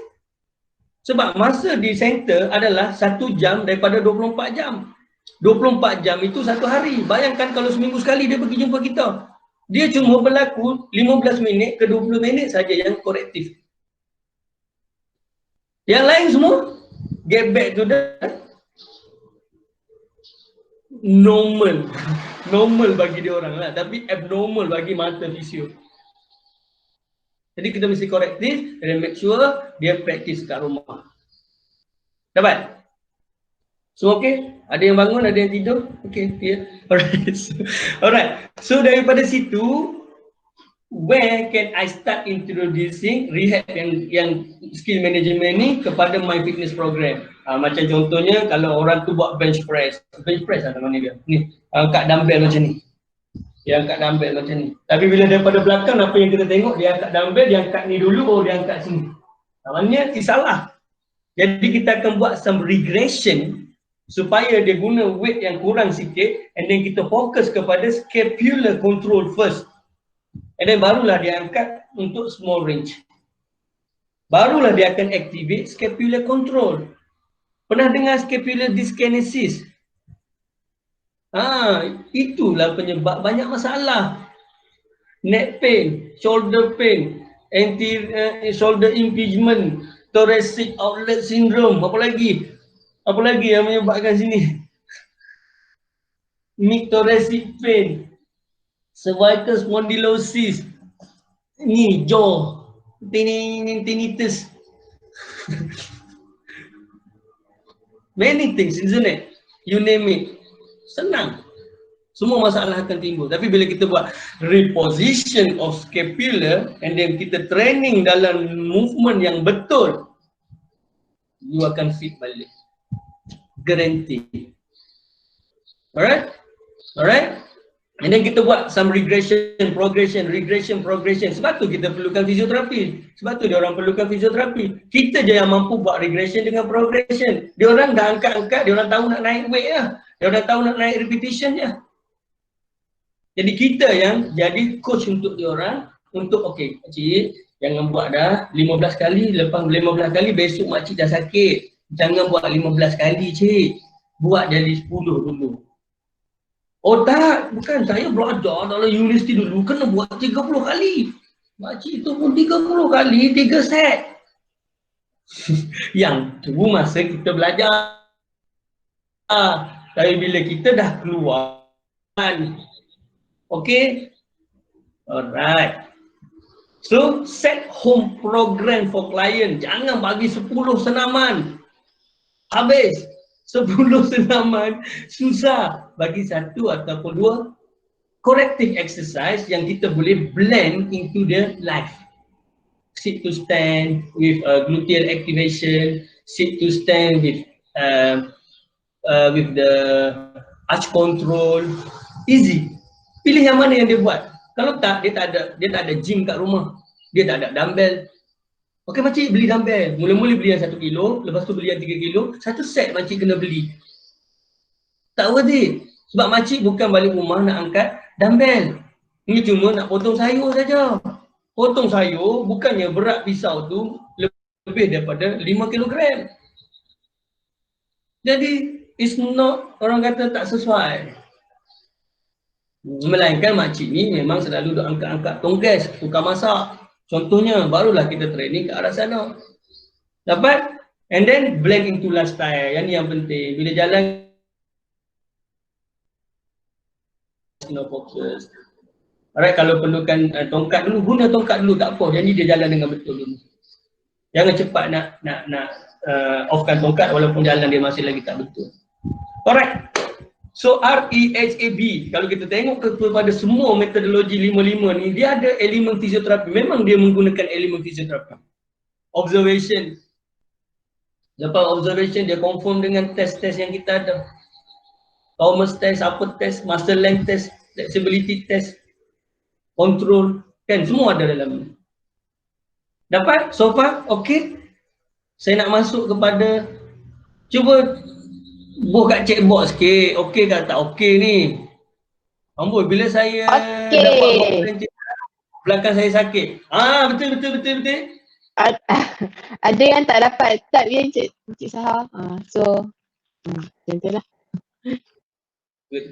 Sebab masa di center adalah 1 jam daripada 24 jam. 24 jam itu 1 hari. Bayangkan kalau seminggu sekali dia pergi jumpa kita. Dia cuma berlaku 15 minit ke 20 minit saja yang korektif. Yang lain semua get back to the normal. Normal bagi dia orang lah, tapi abnormal bagi mata fisio. Jadi kita mesti correct this and make sure dia practice kat rumah. Dapat? Semua okey? Ada yang bangun, ada yang tidur? Okey, dia. Alright. So daripada situ, where can I start introducing rehab yang skill management ni kepada my fitness program? Macam contohnya kalau orang tu buat bench press lah nama dia. Ni, angkat dumbbell macam ni. Dia angkat dumbbell macam ni. Tapi bila daripada belakang apa yang kita tengok, dia angkat dumbbell, dia angkat ni dulu baru dia angkat sini. Namanya salah. Jadi kita akan buat some regression supaya dia guna weight yang kurang sikit, and then kita fokus kepada scapular control first. And then barulah dia angkat untuk small range. Barulah dia akan activate scapular control. Pernah dengar scapular dyskinesis? Itulah penyebab banyak masalah. Neck pain, shoulder pain, shoulder impingement, thoracic outlet syndrome, apa lagi? Apa lagi yang menyebabkan sini? Mid thoracic pain, cervical spondylosis, ni jaw, tinnitus. Many things, isn't it? You name it. Senang. Semua masalah akan timbul. Tapi bila kita buat reposition of scapula and then kita training dalam movement yang betul, you akan fit balik. Guarantee. Alright? Alright? And then kita buat some regression, progression. Sebab tu kita perlukan fisioterapi. Sebab tu dia orang perlukan fisioterapi. Kita je yang mampu buat regression dengan progression. Dia orang dah angkat-angkat, dia orang tahu nak naik weight lah. Dia orang tahu nak naik repetition je. Jadi kita yang jadi coach untuk dia orang untuk okey, pakcik jangan buat dah 15 kali, lepas 15 kali besok makcik dah sakit. Jangan buat 15 kali cik. Buat jadi 10 dulu. Oh tak, bukan, saya belajar dalam universiti dulu kena buat 30 kali. Makcik itu pun 30 kali, 3 set. Yang tu masa kita belajar. Tapi bila kita dah keluar, okay? Alright. So, set home program for client. Jangan bagi 10 senaman. Habis. 10 senaman susah. Bagi 1 ataupun 2 corrective exercise yang kita boleh blend into the life. Sit to stand with gluteal activation, sit to stand with the arch control. Easy. Pilih yang mana yang dia buat. Kalau tak, dia tak ada gym kat rumah. Dia tak ada dumbbell. Okey makcik beli dumbbell. Mula-mula beli yang 1 kilo, lepas tu beli yang 3 kilo. Satu set makcik kena beli. Tak worth it. Sebab makcik bukan balik rumah nak angkat dumbbell. Ini cuma nak potong sayur saja. Potong sayur bukannya berat pisau tu lebih daripada 5 kilogram. Jadi it's not, orang kata tak sesuai. Melainkan makcik ni memang selalu duk angkat-angkat tongkes, tukar masak. Contohnya, barulah kita training ke arah sana. Dapat? And then blend into lifestyle. Yang ni yang penting. Bila jalan no focus. Alright, kalau perlukan tongkat dulu, guna tongkat dulu, tak apa. Jadi dia jalan dengan betul dulu. Jangan cepat nak offkan tongkat walaupun jalan dia masih lagi tak betul. Alright. So REHAB, kalau kita tengok kepada semua metodologi 5-5 ni, dia ada elemen fisioterapi. Memang dia menggunakan elemen fisioterapi. Observation. Lepas observation, dia confirm dengan test-test yang kita ada. Thomas test, apa test, muscle length test, flexibility test, control, kan semua ada dalam ni. Dapat? So far? Okay? Saya nak masuk kepada, cuba buh kat checkbox sikit, okey ke tak okey ni? Amboi, bila saya dapat buat belakang saya sakit. Betul. Ada yang tak dapat start dia Encik Saha. So, macam tu lah. Good.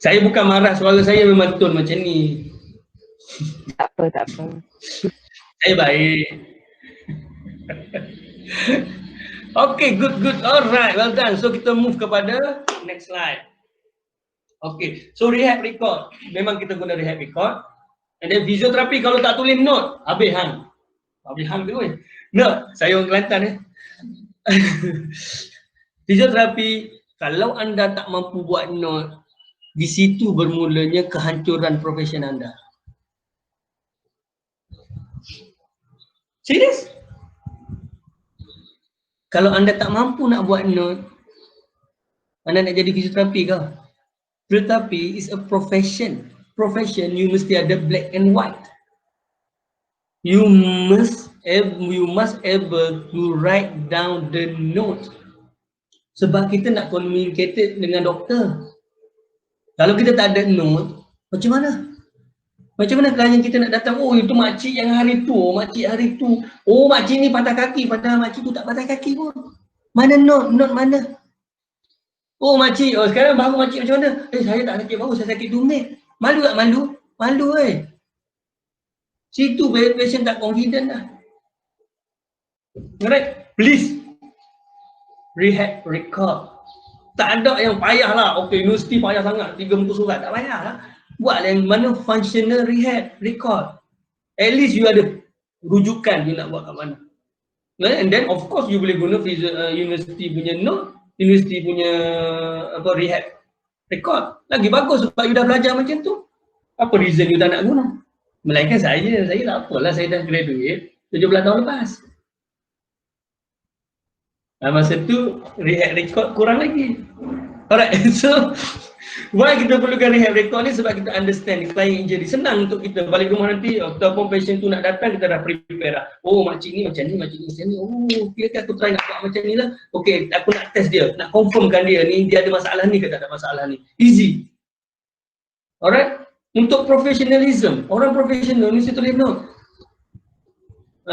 Saya bukan marah, suara saya memang tone macam ni. Tak apa. Saya baik. Okay, good. Alright, well done. So kita move kepada next slide. Okay, so rehab record. Memang kita guna rehab record. And then fisioterapi kalau tak tulis note, habis hang. Habis hang tu weh. Note, saya orang Kelantan Fisioterapi, kalau anda tak mampu buat note, di situ bermulanya kehancuran profesi anda. Serius? Kalau anda tak mampu nak buat note, anda nak jadi fisioterapi kau? Tetapi is a profession. Profession you mesti ada black and white. You must able to write down the note. Sebab kita nak communicate dengan doktor. Kalau kita tak ada note, macam mana? Macam mana klien kita nak datang, oh itu makcik yang hari tu, makcik hari tu. Oh makcik ni patah kaki, padahal makcik tu tak patah kaki pun. Mana note? Note mana? Oh makcik, oh sekarang baru makcik macam mana? Saya tak sakit baru, saya sakit tumit. Malu tak malu? Malu Situ patient tak confident dah. Alright, please. Rehab record. Tak ada yang payah lah. Okay, universiti payah sangat. 3 muka surat, tak payah lah. Buat yang mana functional rehab record. At least you ada rujukan you nak buat kat mana. And then of course you boleh guna universiti punya note, universiti punya rehab record. Lagi bagus sebab you dah belajar macam tu. Apa reason you tak nak guna? Melainkan saya tak apalah, saya dah graduate 17 tahun lepas. Masa tu rehab record kurang lagi. Alright, so why kita perlukan rehab record ni? Sebab kita understand client injury. Senang untuk kita balik rumah nanti ataupun patient tu nak datang, kita dah prepare lah. Oh makcik ni macam ni, makcik ni macam ni. Oh okay, aku try nak buat macam ni lah. Okay, aku nak test dia, nak confirmkan dia ni, dia ada masalah ni ke tak ada masalah ni. Easy. Alright, untuk professionalism, orang professional mesti tulis note.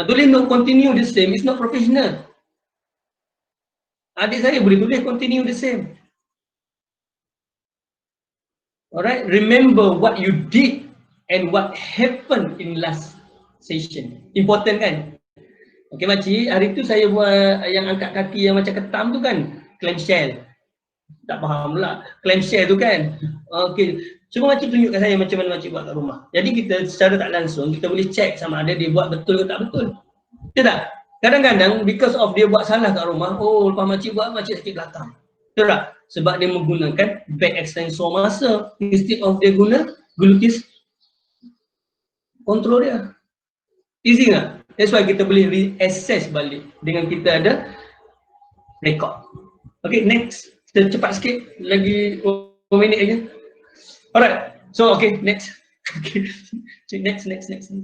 Tulis note continue the same, it's not professional. Adik saya boleh tulis continue the same. Alright, remember what you did and what happened in last session. Important kan? Okay makcik, hari tu saya buat yang angkat kaki yang macam ketam tu kan, clamshell. Tak faham pula, clamshell tu kan. Okay, cuma makcik tunjukkan saya macam mana makcik buat kat rumah. Jadi kita secara tak langsung, kita boleh check sama ada dia buat betul ke tak betul. Betul tak? Kadang-kadang because of dia buat salah kat rumah, oh lepas makcik buat, makcik sakit belakang. Betul tak? Sebab dia menggunakan back extensor muscle instead of dia guna gluteus control dia. Easy tak? That's why kita boleh re-assess balik dengan kita ada record. Okay, next. Kita cepat sikit, lagi 2 minit aja. Alright, so okay, next. Okay, next.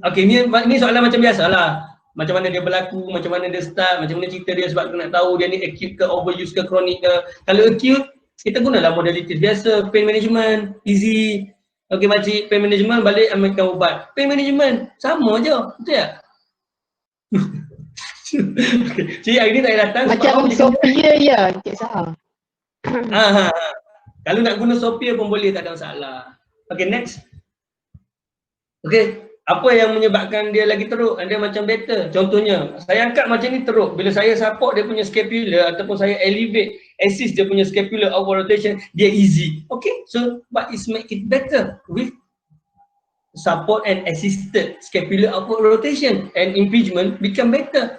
Okay, ni soalan macam biasa lah. Macam mana dia berlaku, macam mana dia start, macam mana cerita dia, sebab kita nak tahu dia ni acute ke, overuse ke, chronic ke. Kalau acute, kita gunalah modalities biasa, pain management, easy. Okay makcik, pain management balik ambilkan ubat. Pain management, sama je, betul tak? Okay. Cik hari ni tak payah datang. Macam Sophia ya, Encik Saha. Kalau nak guna Sophia pun boleh, tak ada masalah. Okay, next. Okay, apa yang menyebabkan dia lagi teruk, dia macam better. Contohnya, saya angkat macam ni teruk. Bila saya support dia punya scapular ataupun saya elevate, assist dia punya scapular outward rotation, dia easy. Okay, so but it's make it better with support and assisted scapular outward rotation and impingement become better.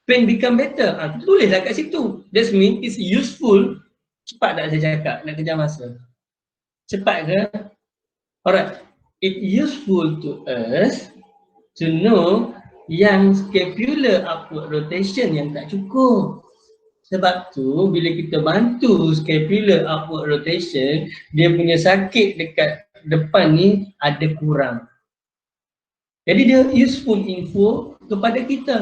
Pain become better. Tulislah kat situ. That means it's useful. Cepat tak saya cakap? Nak kejar masa. Cepat ke? Alright. It's useful to us to know yang scapular upward rotation yang tak cukup. Sebab tu bila kita bantu scapular upward rotation, dia punya sakit dekat depan ni ada kurang. Jadi dia useful info kepada kita.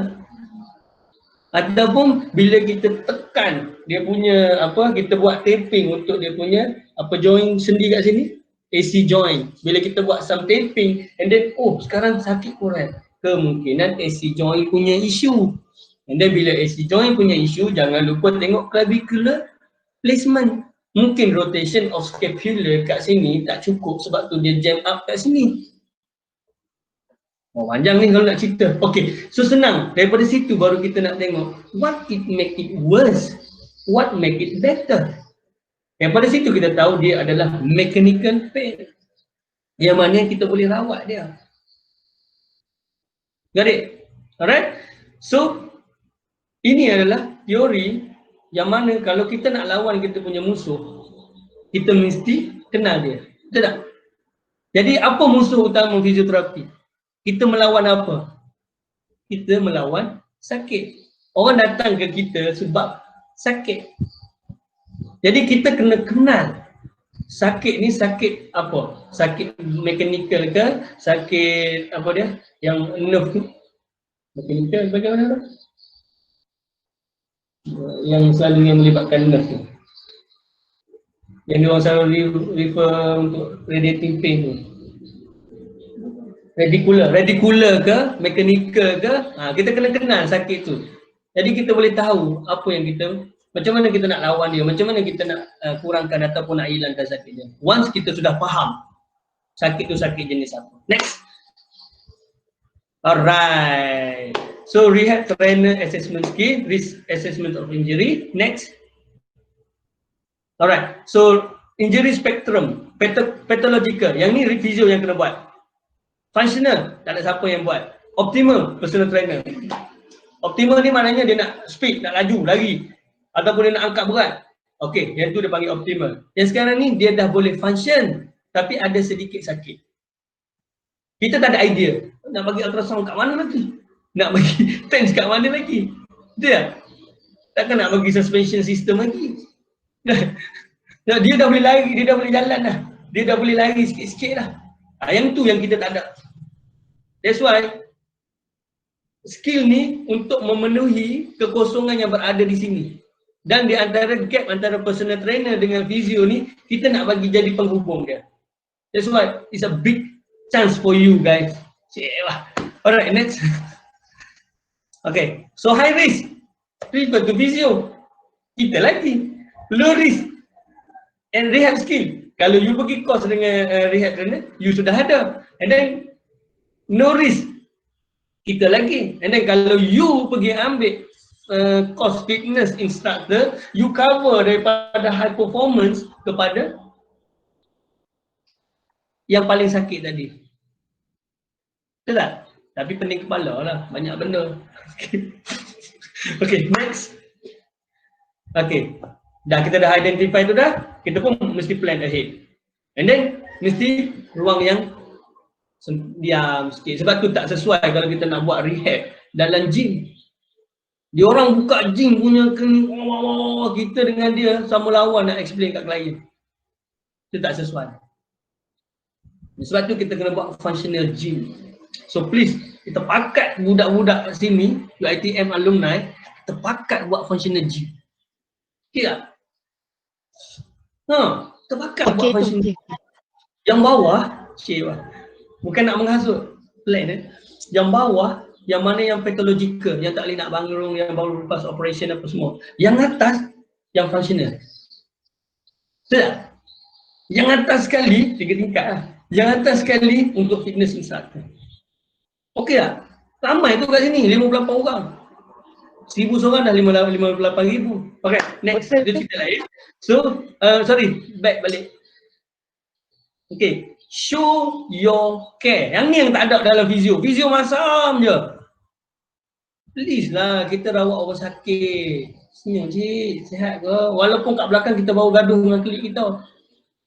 Ataupun bila kita tekan dia punya kita buat taping untuk dia punya joint sendi kat sini, AC joint. Bila kita buat some taping and then sekarang sakit kurang, kemungkinan AC joint punya isu. And then bila AC joint punya isu, jangan lupa tengok clavicular placement. Mungkin rotation of scapula kat sini tak cukup, sebab tu dia jam up kat sini. Oh, panjang ni kalau nak cerita. Okay, so senang. Daripada situ baru kita nak tengok what it make it worse, what make it better. Daripada situ kita tahu dia adalah mechanical pain. Yang mana kita boleh rawat dia. Got it? Alright? So, ini adalah teori yang mana kalau kita nak lawan kita punya musuh, kita mesti kenal dia. Betul tak? Jadi apa musuh utama fizioterapi? Kita melawan apa? Kita melawan sakit. Orang datang ke kita sebab sakit. Jadi kita kena kenal sakit ni sakit apa? Sakit mechanical ke? Sakit apa dia? Yang nerve tu? Mechanical bagaimana? Yang selalu yang melibatkan nerve tu. Yang diorang selalu refer untuk radiating pain tu. Radicular ke, mechanical ke, kita kena kenal sakit tu. Jadi kita boleh tahu apa yang kita, macam mana kita nak lawan dia, macam mana kita nak kurangkan ataupun nak hilangkan sakit dia. Once kita sudah faham sakit tu sakit jenis apa. Next. Alright. So rehab trainer assessment skill, risk assessment of injury. Next. Alright. So injury spectrum, pathological. Yang ni physio yang kena buat. Functional, tak ada siapa yang buat. Optimal, personal trainer. Optimal ni maknanya dia nak speed, nak laju, lari. Ataupun dia nak angkat berat. Okey, yang tu dia panggil optimal. Yang sekarang ni dia dah boleh function, tapi ada sedikit sakit. Kita tak ada idea. Nak bagi ultrasound kat mana lagi? Nak bagi TENS kat mana lagi? Betul tak? Takkan nak bagi suspension system lagi? Dia dah boleh lari, dia dah boleh jalan dah. Dia dah boleh lari sikit-sikit dah. Yang tu yang kita tak ada. That's why skill ni untuk memenuhi kekosongan yang berada di sini. Dan di antara gap antara personal trainer dengan physio ni, kita nak bagi jadi penghubung dia. That's why it's a big chance for you guys. Cielah. Alright, next. Okay, so high risk refer to physio. Kita lagi low risk and rehab skill. Kalau you pergi course dengan rehab trainer, you sudah ada. And then no risk, kita lagi. And then kalau you pergi ambil course fitness instructor, you cover daripada high performance kepada yang paling sakit tadi. Betul tak? Tapi pening kepala lah, banyak benda. Okay, next. Okay, kita dah identify tu dah, kita pun mesti plan ahead. And then mesti ruang yang diam sikit. Sebab tu tak sesuai kalau kita nak buat rehab dalam gym. Dia orang buka gym punya kita dengan dia sama lawan nak explain kat klien. Itu tak sesuai. Sebab tu kita kena buat functional gym. So please, kita pakat budak-budak kat sini, UiTM alumni, kita pakat buat functional gym. Okay tak? Kita pakat buat functional gym. Yang bawah, bukan nak menghasut plan yang bawah, yang mana yang pathological, yang tak boleh nak bangun, yang baru lepas operation apa semua. Yang atas, yang functional. Betul tak? Yang atas sekali, 3 tingkat lah. Yang atas sekali untuk fitness instructor. Okey tak? Ramai tu kat sini, 58 orang. 1000 seorang dah 58,000. Okay, next, dia cerita lain. So, back balik. Okay, show your care. Yang ni yang tak ada dalam physio. Physio masam je. Please lah, kita rawat orang sakit. Senyum cik, sihat ke? Walaupun kat belakang kita baru gaduh dengan klik kita.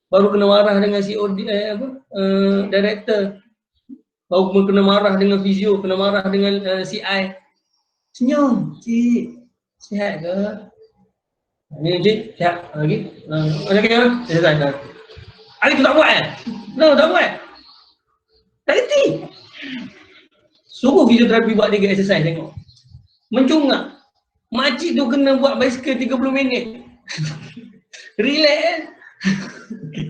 Baru kena marah dengan COD, director. Baru kena marah dengan physio, kena marah dengan CI. Senyum, cik. Sihat ke? Ni cik, sihat lagi. Okey ke? Selesai dah. Hari tu tak buat No, tak buat. Tak reti. Suruh fizioterapi buat 3 exercise tengok. Mencungak. Makcik tu kena buat basikal 30 minit. Relax.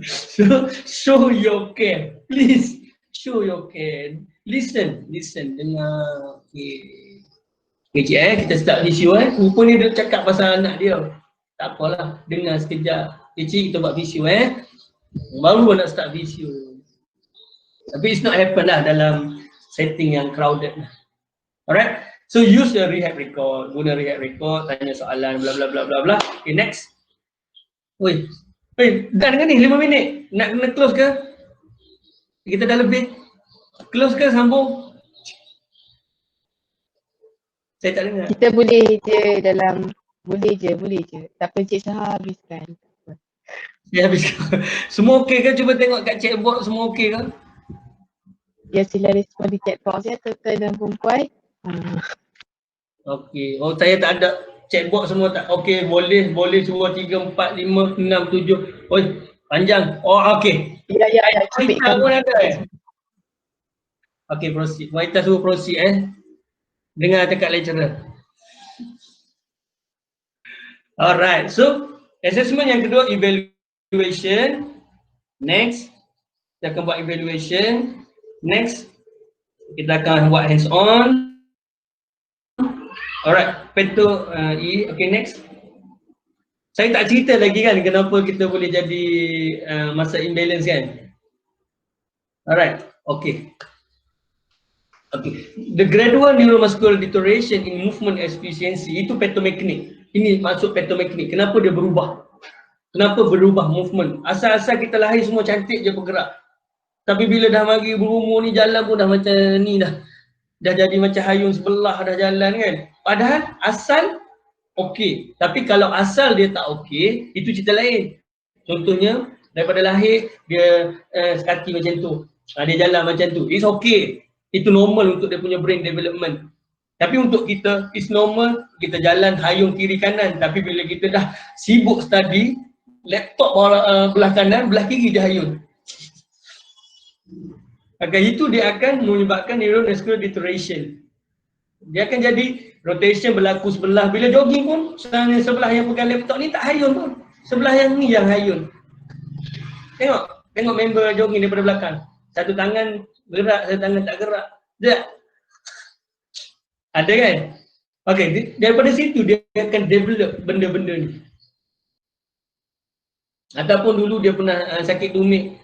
So, show your care. Please, show your care. Listen. Dengar. Okay, cik kita start visio Rupanya dia cakap pasal anak dia. Tak apalah, dengar sekejap. Cik, kita buat visio Baru nak start visio. Tapi it's not happen lah dalam setting yang crowded. Alright, so use the rehab record, guna rehab record, tanya soalan, bla bla bla bla bla. Okay, next. Woi, dah dengan ni 5 minit. Nak kena close ke? Kita dah lebih. Close ke sambung? Saya tak dengar. Kita boleh je dalam, boleh je. Tak apa Cik Saha habiskan. Ya, habis. Semua okey ke? Cuba tengok kat chatbox semua okey ke? Dia sila respon di chat box ya, tuan-tuan dan perempuan. Okey. Oh, saya tak ada chatbox semua tak. Okey, boleh 2, 3, 4, 5, 6, 7. Oi, panjang. Oh, okey. Ya, keep it Kita pun coming. ada. Okey, proceed. Waita suruh proceed Dengar cakap lecturer. Alright, so assessment yang kedua, evaluation. Next, kita akan buat evaluation. Next, kita akan buat hands on. Alright, peto okay, next. Saya tak cerita lagi kan kenapa kita boleh jadi masa imbalance kan. Alright, okay. Okay. The gradual neuromuscular deterioration in movement efficiency itu petomekanik. Ini maksud petomekanik. Kenapa dia berubah? Kenapa berubah movement? Asal-asal kita lahir semua cantik je bergerak. Tapi bila dah mari berumur ni jalan pun dah macam ni dah. Dah jadi macam hayung sebelah dah jalan kan. Padahal asal okey. Tapi kalau asal dia tak okey, itu cerita lain. Contohnya daripada lahir dia kaki macam tu. Dia jalan macam tu. It's okay. Itu normal untuk dia punya brain development. Tapi untuk kita, it's normal kita jalan hayung kiri kanan. Tapi bila kita dah sibuk study, laptop belah kanan, belah kiri dia hayung. Agar itu dia akan menyebabkan neuromuscular deterioration. Dia akan jadi rotation berlaku sebelah. Bila jogging pun, sebelah yang pegang laptop ni tak hayun pun. Sebelah yang ni yang hayun. Tengok member jogging daripada belakang. Satu tangan gerak, satu tangan tak gerak. Tak? Ada kan? Okay, daripada situ dia akan develop benda-benda ni. Ataupun dulu dia pernah sakit tumit.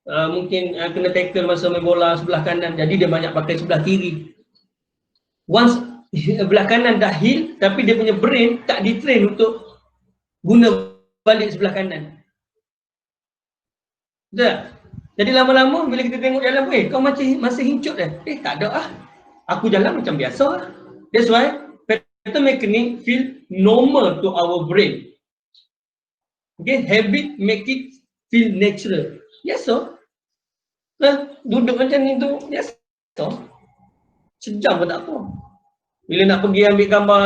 Mungkin kena tackle masa main bola sebelah kanan. Jadi dia banyak pakai sebelah kiri. Once belah kanan dah heal, tapi dia punya brain tak di-train untuk guna balik sebelah kanan. Betul tak? Jadi lama-lama bila kita tengok jalan, kau masih hincut dah? Tak ada aku jalan macam biasa That's why petomekanik feel normal to our brain. Okay, habit make it feel natural. Yes, so. Duduk macam ni tu, yes, so. Sejam pun tak apa. Bila nak pergi ambil gambar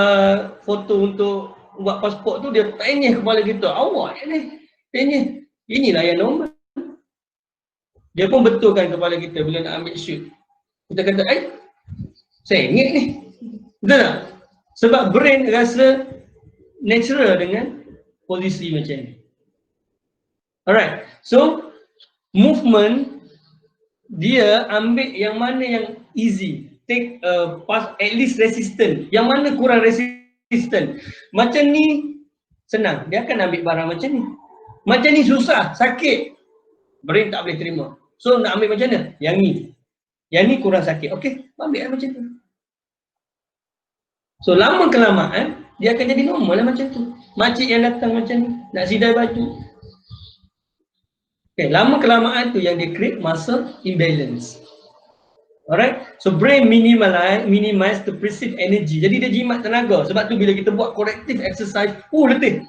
foto untuk buat pasport tu, dia penyeh kepala kita. Awak ni, penyeh. Inilah yang normal. Dia pun betulkan kepala kita bila nak ambil shoot. Kita kata, sengit ni. Betul tak? Sebab brain rasa natural dengan posisi macam ni. Alright, so movement dia ambil yang mana yang easy. Take at least resistant. Yang mana kurang resistant. Macam ni senang, dia akan ambil barang macam ni. Macam ni susah, sakit. Brain tak boleh terima. So nak ambil macam mana? Yang ni. Yang ni kurang sakit. Okey, ambil macam tu. So lama kelamaan dia akan jadi normal lah macam tu. Makcik yang datang macam ni, nak sidai baju. Okay, lama kelamaan tu yang dia create muscle imbalance. Alright, so brain minimize the perceived energy. Jadi dia jimat tenaga. Sebab tu bila kita buat corrective exercise, letih.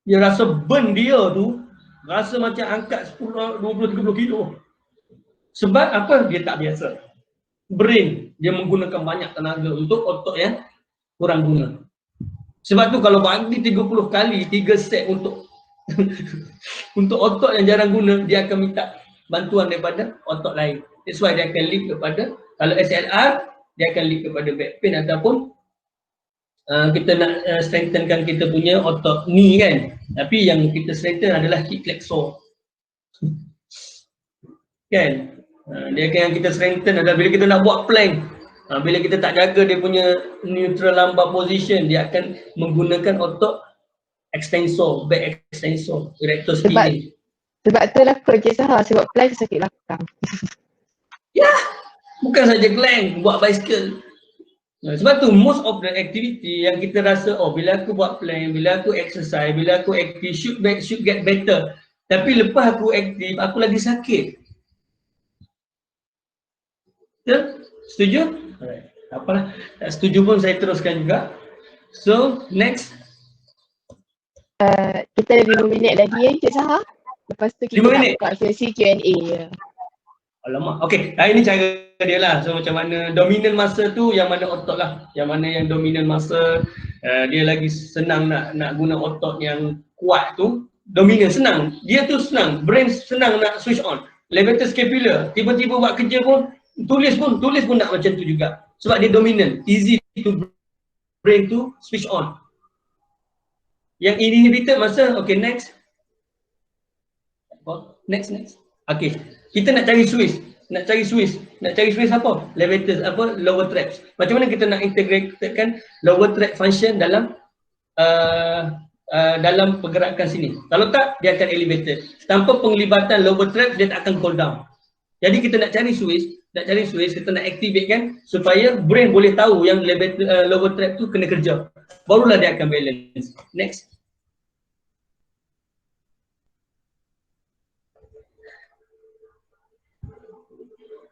Dia rasa burn dia tu, rasa macam angkat 10, 20, 30 kilo. Sebab apa? Dia tak biasa. Brain, dia menggunakan banyak tenaga untuk otot yang kurang guna. Sebab tu kalau bagi 30 kali, 3 set untuk untuk otot yang jarang guna, dia akan minta bantuan daripada otot lain. That's why dia akan lead kepada, kalau SLR, dia akan lead kepada back pain ataupun kita nak strengthenkan kita punya otot knee kan. Tapi yang kita strengthen adalah hip flexor. Kan? Dia yang kita strengthen adalah bila kita nak buat plank. Bila kita tak jaga dia punya neutral lumbar position, dia akan menggunakan otot extensor, back extensor, erector spinae. Sebab tu lah Cik Saha, sebab plank sakit belakang. Ya, bukan saja plank, buat bicycle. Sebab tu most of the activity yang kita rasa, oh bila aku buat plank, bila aku exercise, bila aku active, should get better. Tapi lepas aku aktif, aku lagi sakit. Ya? Setuju? Alright. Apalah, tak setuju pun saya teruskan juga. So, next. Kita ada 5 minit lagi ya Encik Saha. Lepas tu kita 5 nak minit? buka sesi Q&A ya. Alamak. Okey, ini cara dia lah. So macam mana dominan masa tu yang mana otot lah. Yang mana yang dominan masa dia lagi senang nak guna otot yang kuat tu. Dominan senang. Dia tu senang. Brain senang nak switch on. Levator scapular. Tiba-tiba buat kerja pun tulis pun nak macam tu juga. Sebab dia dominan. Easy to brain to switch on. Yang inhibited masa, okay next. Next. Okay, kita nak cari switch. Nak cari switch apa? Levators, apa? Lower traps. Macam mana kita nak integratekan lower trap function dalam dalam pergerakan sini. Kalau tak, dia akan elevated. Tanpa penglibatan lower trap, dia tak akan cool down. Jadi kita nak cari switch, kita nak activate kan supaya brain boleh tahu yang lower trap tu kena kerja. Barulah dia akan balance. Next.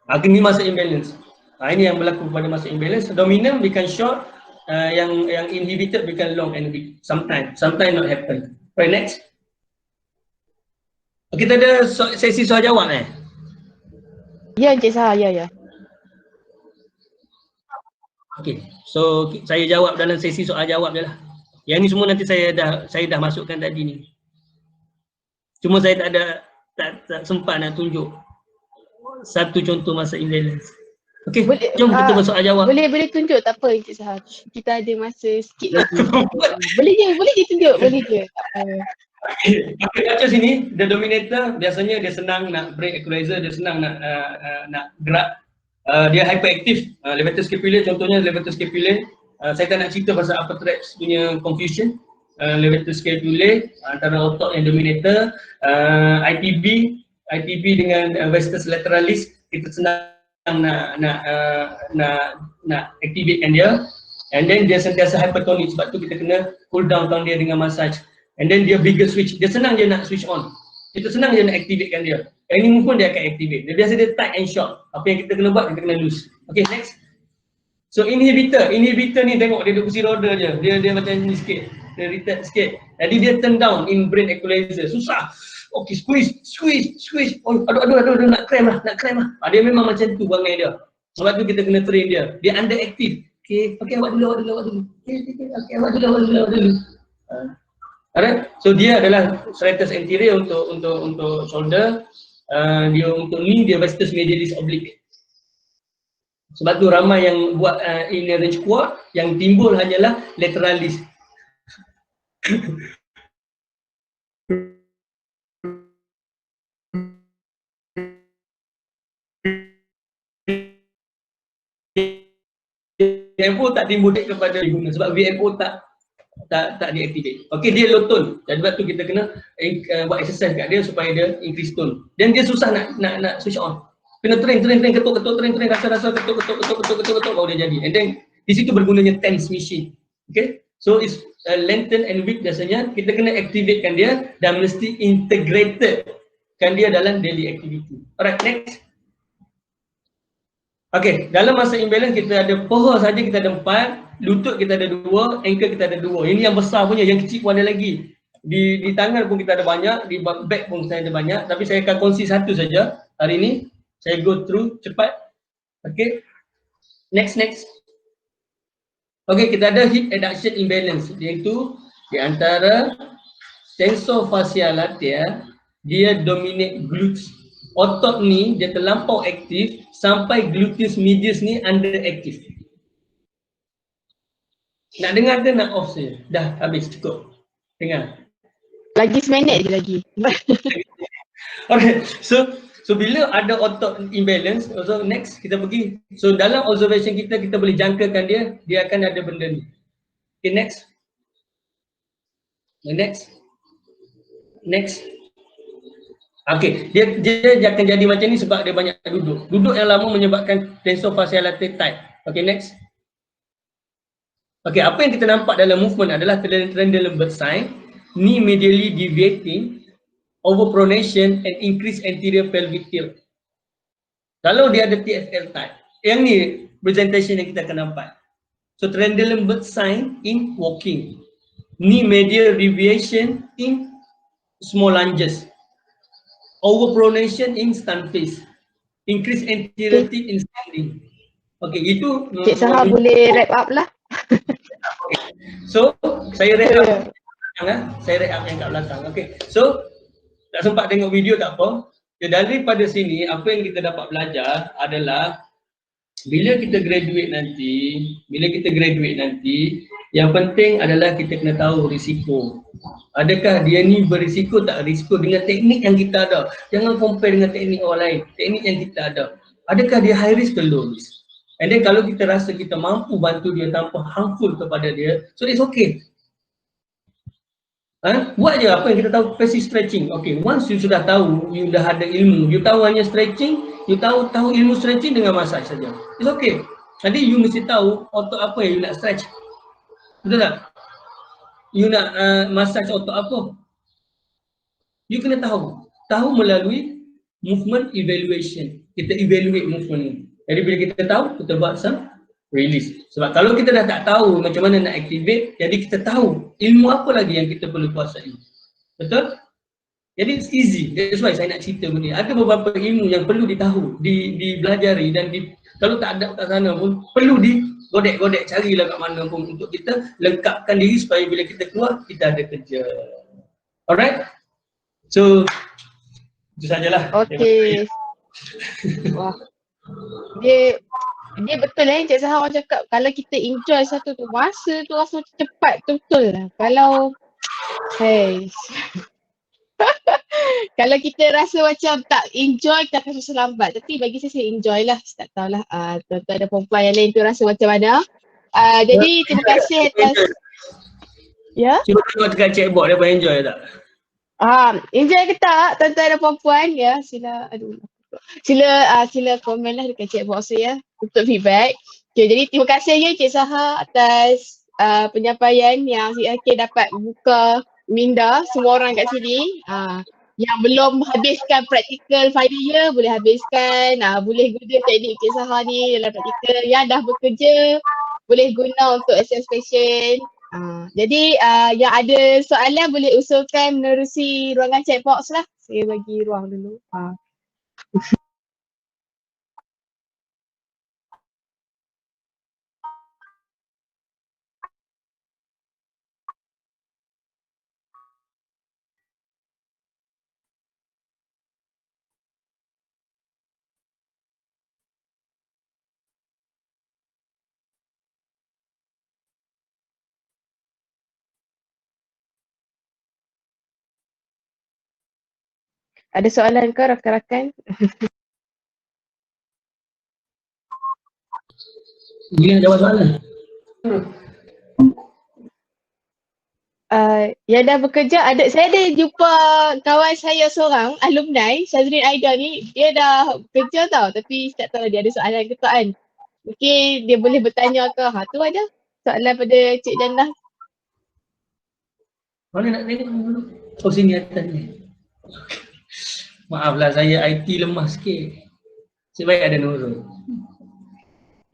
Ini masa imbalance. Ini yang berlaku pada masa imbalance. Dominant become short, yang inhibited become long and weak. Sometimes not happen. Right, next. Kita ada sesi soal jawab Ya Encik Saha, ya. Okay, so saya jawab dalam sesi soal jawab je lah. Yang ni semua nanti saya dah masukkan tadi ni. Cuma saya tak sempat nak tunjuk satu contoh masa imbalance. Okey, jom kita bersoal jawab. Boleh tunjuk, tak apa Encik Saha. Kita ada masa sikit lagi. boleh je tunjuk, boleh je. Tak apa. Okay, baca sini, the dominator biasanya dia senang nak break equalizer, dia senang nak gerak. Dia hyperactive. Levator scapular, contohnya levator scapular. Saya tak nak cerita pasal upper traps punya confusion. Levator scapular antara otot yang dominator. ITB dengan vastus lateralis, kita senang nak activatekan dia. And then dia sentiasa hypertonic, sebab tu kita kena cool down dia dengan massage. And then dia bigger switch, dia senang je nak switch on. Kita senang je nak activatekan dia. Any move pun dia akan activate. Dia biasa dia tight and short. Apa yang kita kena buat, kita kena loose. Okay, next. So inhibitor ni tengok dia duduk kursi roda je. Dia macam ni sikit. Dia retard sikit. Jadi dia turn down in brain equalizer. Susah. Okay, squeeze. Oh, aduh, nak cram lah. Dia memang macam tu perangai dia. Sebab tu kita kena train dia. Dia underactive. Okay, awak dulu. Okay, awak dulu. Alright, so dia adalah serratus anterior untuk shoulder, dia untuk knee, dia vastus medialis oblique. Sebab tu ramai yang buat inner range kuat, yang timbul hanyalah lateralis. VMO tak timbul kepada guna sebab VMO tak deactivate. Okey, dia low tone. Dan sebab tu kita kena buat exercise kat dia supaya dia increase tone. Dan dia susah nak switch on. Kena train, ketuk, train, rasa ketuk baru dia jadi. And then di situ bergunanya tense machine. Okay, so it's lengthen and weak biasanya. Kita kena activatekan dia dan mesti integrated kan dia dalam daily activity. Alright, next. Okay, dalam masa imbalance kita ada paha saja kita ada 4, lutut kita ada 2, ankle kita ada 2. Ini yang besar punya, yang kecil pun ada lagi. Di tangan pun kita ada banyak, di back pun saya ada banyak, tapi saya akan kongsi satu saja hari ini. Saya go through cepat. Okay, next. Okay, kita ada hip adduction imbalance, iaitu di antara tensor fascia latier, dia dominate glutes. Otot ni dia terlampau aktif sampai gluteus medius ni underactive. Nak dengar ke nak off saja? Dah habis, cukup. Dengar. Lagi seminit je lagi. Okay, so bila ada otot imbalance, so next kita pergi. So dalam observation kita boleh jangkakan dia akan ada benda ni. Okay, next. Okey, dia akan jadi macam ni sebab dia banyak duduk. Duduk yang lama menyebabkan tensor fasciolateral tight. Okey, next. Okey, apa yang kita nampak dalam movement adalah Trendelenburg sign, knee medially deviating, overpronation and increased anterior pelvic tilt. Kalau dia ada TFL type, yang ni presentation yang kita akan nampak. So Trendelenburg sign in walking, knee medial deviation in small lunges, overpronation in stand face, increased anterior tilt in standing. Okey, itu Cik Saha boleh wrap up lah. So saya wrap up saya wrap up yang kat belakang. Okey, so tak sempat tengok video tak apa. Daripada sini apa yang kita dapat belajar adalah bila kita graduate nanti, yang penting adalah kita kena tahu risiko. Adakah dia ni berisiko tak risiko dengan teknik yang kita ada. Jangan compare dengan teknik orang lain, teknik yang kita ada. Adakah dia high risk ke low risk? And then kalau kita rasa kita mampu bantu dia tanpa harmful kepada dia, so it's okay. Buat je apa yang kita tahu, passive stretching. Okay, once you sudah tahu, you dah ada ilmu, you tahu hanya stretching, you tahu ilmu stretching dengan massage saja. It's okay. Nanti you mesti tahu otot apa yang you nak stretch. Betul tak? You nak massage otot apa? You kena tahu. Tahu melalui movement evaluation. Kita evaluate movement ni. Jadi bila kita tahu, kita buat some release. Sebab kalau kita dah tak tahu macam mana nak activate, jadi kita tahu ilmu apa lagi yang kita perlu kuasai. Betul? Jadi it's easy. That's why saya nak cerita benda ni. Ada beberapa ilmu yang perlu ditahu, dibelajari dan kalau tak ada kat sana pun perlu digodek-godek, carilah kat mana pun untuk kita lengkapkan diri supaya bila kita keluar kita ada kerja. Alright? So itu sajalah. Okey. Wah. Dia betul Cik Saha orang cakap kalau kita enjoy satu tu, masa tu rasa macam cepat betul lah. Kalau kalau kita rasa macam tak enjoy, kita akan rasa lambat. Tapi bagi saya enjoy lah. Tak tahulah tuan-tuan ada perempuan yang lain tu rasa macam mana. Jadi terima kasih atas ya. Cuba tengok dekat chatbot dia pun enjoy tak? Enjoy ke tak tuan-tuan dan perempuan ya, sila komen lah dekat chatbox saya untuk feedback. Okay, jadi terima kasih ya Cik Saha atas penyampaian yang dapat buka minda semua orang kat sini. Yang belum habiskan practical final year boleh habiskan, boleh guna teknik Cik Saha ni dalam practical. Yang dah bekerja boleh guna untuk exam station. Jadi yang ada soalan boleh usulkan menerusi ruangan chatbox lah. Saya bagi ruang dulu. Ada soalan ke rakan-rakan? Dia nak jawab soalan. Yang dah bekerja, saya ada jumpa kawan saya seorang, alumni, Syazrin Aida ni, dia dah bekerja tau, tapi tak tahu dia ada soalan ke tak kan. Mungkin dia boleh bertanya ke, tu ada soalan pada Cik Jannah. Mana nak tengok dulu? Oh sini atas ni. Maaflah saya IT lemah sikit. Sebaik ada Nurul.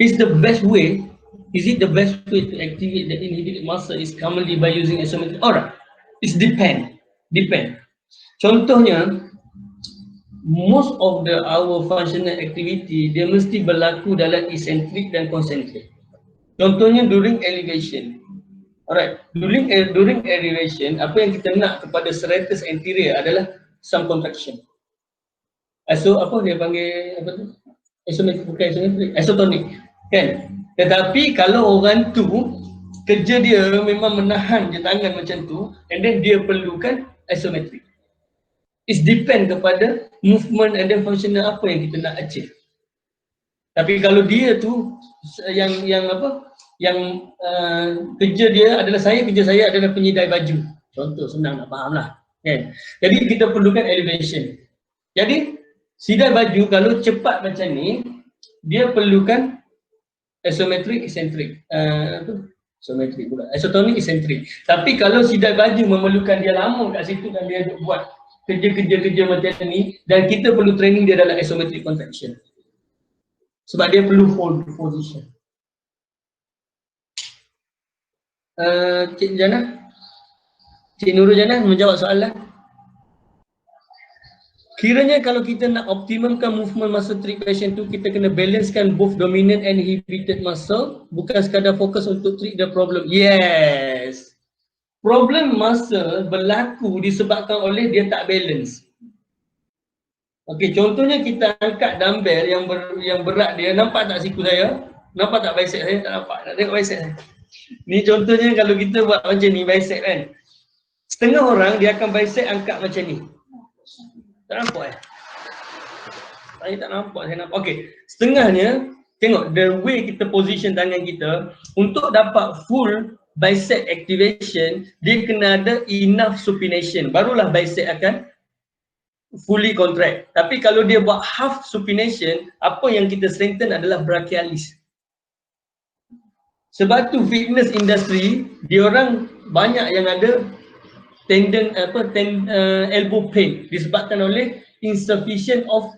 Is the best way? Is it the best way to activate the inhibited muscle is commonly by using isometric? Alright, it depend. Contohnya, most of our functional activity dia mesti berlaku dalam eccentric dan concentric. Contohnya during elevation. Alright, during elevation, apa yang kita nak kepada serratus anterior adalah some contraction. Apa dia panggil apa tu? Isometric, bukan isometric, isotonic. Kan? Tetapi kalau orang tu kerja dia memang menahan je tangan macam tu, and then dia perlukan isometric. It depend kepada movement and then functional apa yang kita nak achieve. Tapi kalau dia tu yang kerja dia adalah kerja saya adalah penyidai baju. Contoh senang nak faham lah. Kan? Jadi kita perlukan elevation. Jadi sidai baju kalau cepat macam ni, dia perlukan isometrik, eccentric. Isometrik pula. Isotonik, eccentric. Tapi kalau sidai baju memerlukan dia lama kat situ dan dia buat kerja-kerja macam ni, dan kita perlu training dia dalam isometric contraction. Sebab dia perlu hold position. Cik Jana? Cik Nurul Jana menjawab soalan. Kiranya kalau kita nak optimumkan movement muscle treat patient tu, kita kena balancekan both dominant and inhibited muscle, bukan sekadar fokus untuk treat the problem. Yes. Problem muscle berlaku disebabkan oleh dia tak balance. Okey, contohnya kita angkat dumbbell yang berat dia, nampak tak siku saya? Nampak tak bicep saya? Tak nampak. Nak tengok bicep saya. Ni contohnya kalau kita buat macam ni bicep kan. Setengah orang dia akan bicep angkat macam ni. Tak nampak Saya tak nampak, saya nampak. Okey, setengahnya tengok the way kita position tangan kita untuk dapat full bicep activation, dia kena ada enough supination. Barulah bicep akan fully contract. Tapi kalau dia buat half supination, apa yang kita strengthen adalah brachialis. Sebab tu fitness industry, diorang banyak yang ada tendon elbow pain disebabkan oleh insufficient of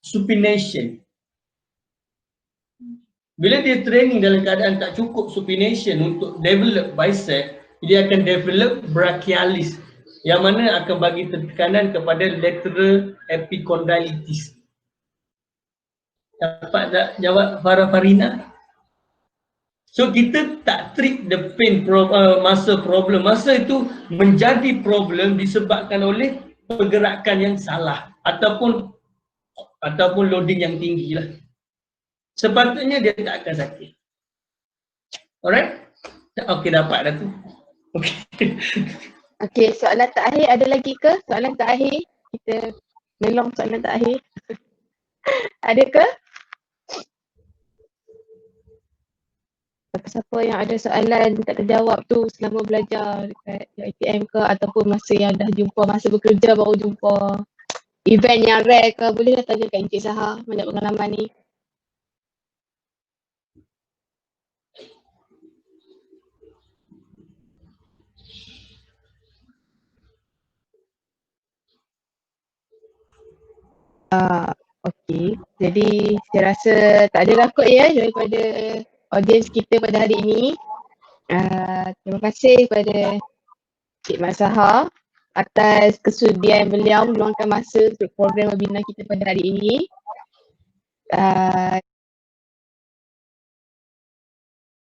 supination. Bila dia training dalam keadaan tak cukup supination untuk develop bicep, dia akan develop brachialis yang mana akan bagi tekanan kepada lateral epicondylitis. Dapat tak jawab Farina? So kita tak treat the pain muscle problem. Muscle itu menjadi problem disebabkan oleh pergerakan yang salah ataupun loading yang tinggi lah. Sepatutnya dia tak akan sakit. Alright? Okey, dapat dah tu. Okey. Okey, soalan terakhir ada lagi ke? Soalan terakhir. Kita melong soalan terakhir. Ada ke? Siapa yang ada soalan tak terjawab tu selama belajar dekat UiTM ke ataupun masa yang dah jumpa, masa bekerja baru jumpa event yang rare ke, boleh tanya kat Encik Saha, banyak pengalaman ni. Okey, jadi saya rasa tak ada lah kot ya daripada audiens kita pada hari ini. Terima kasih kepada Cik Mat Saha atas kesudian beliau meluangkan masa untuk program webinar kita pada hari ini.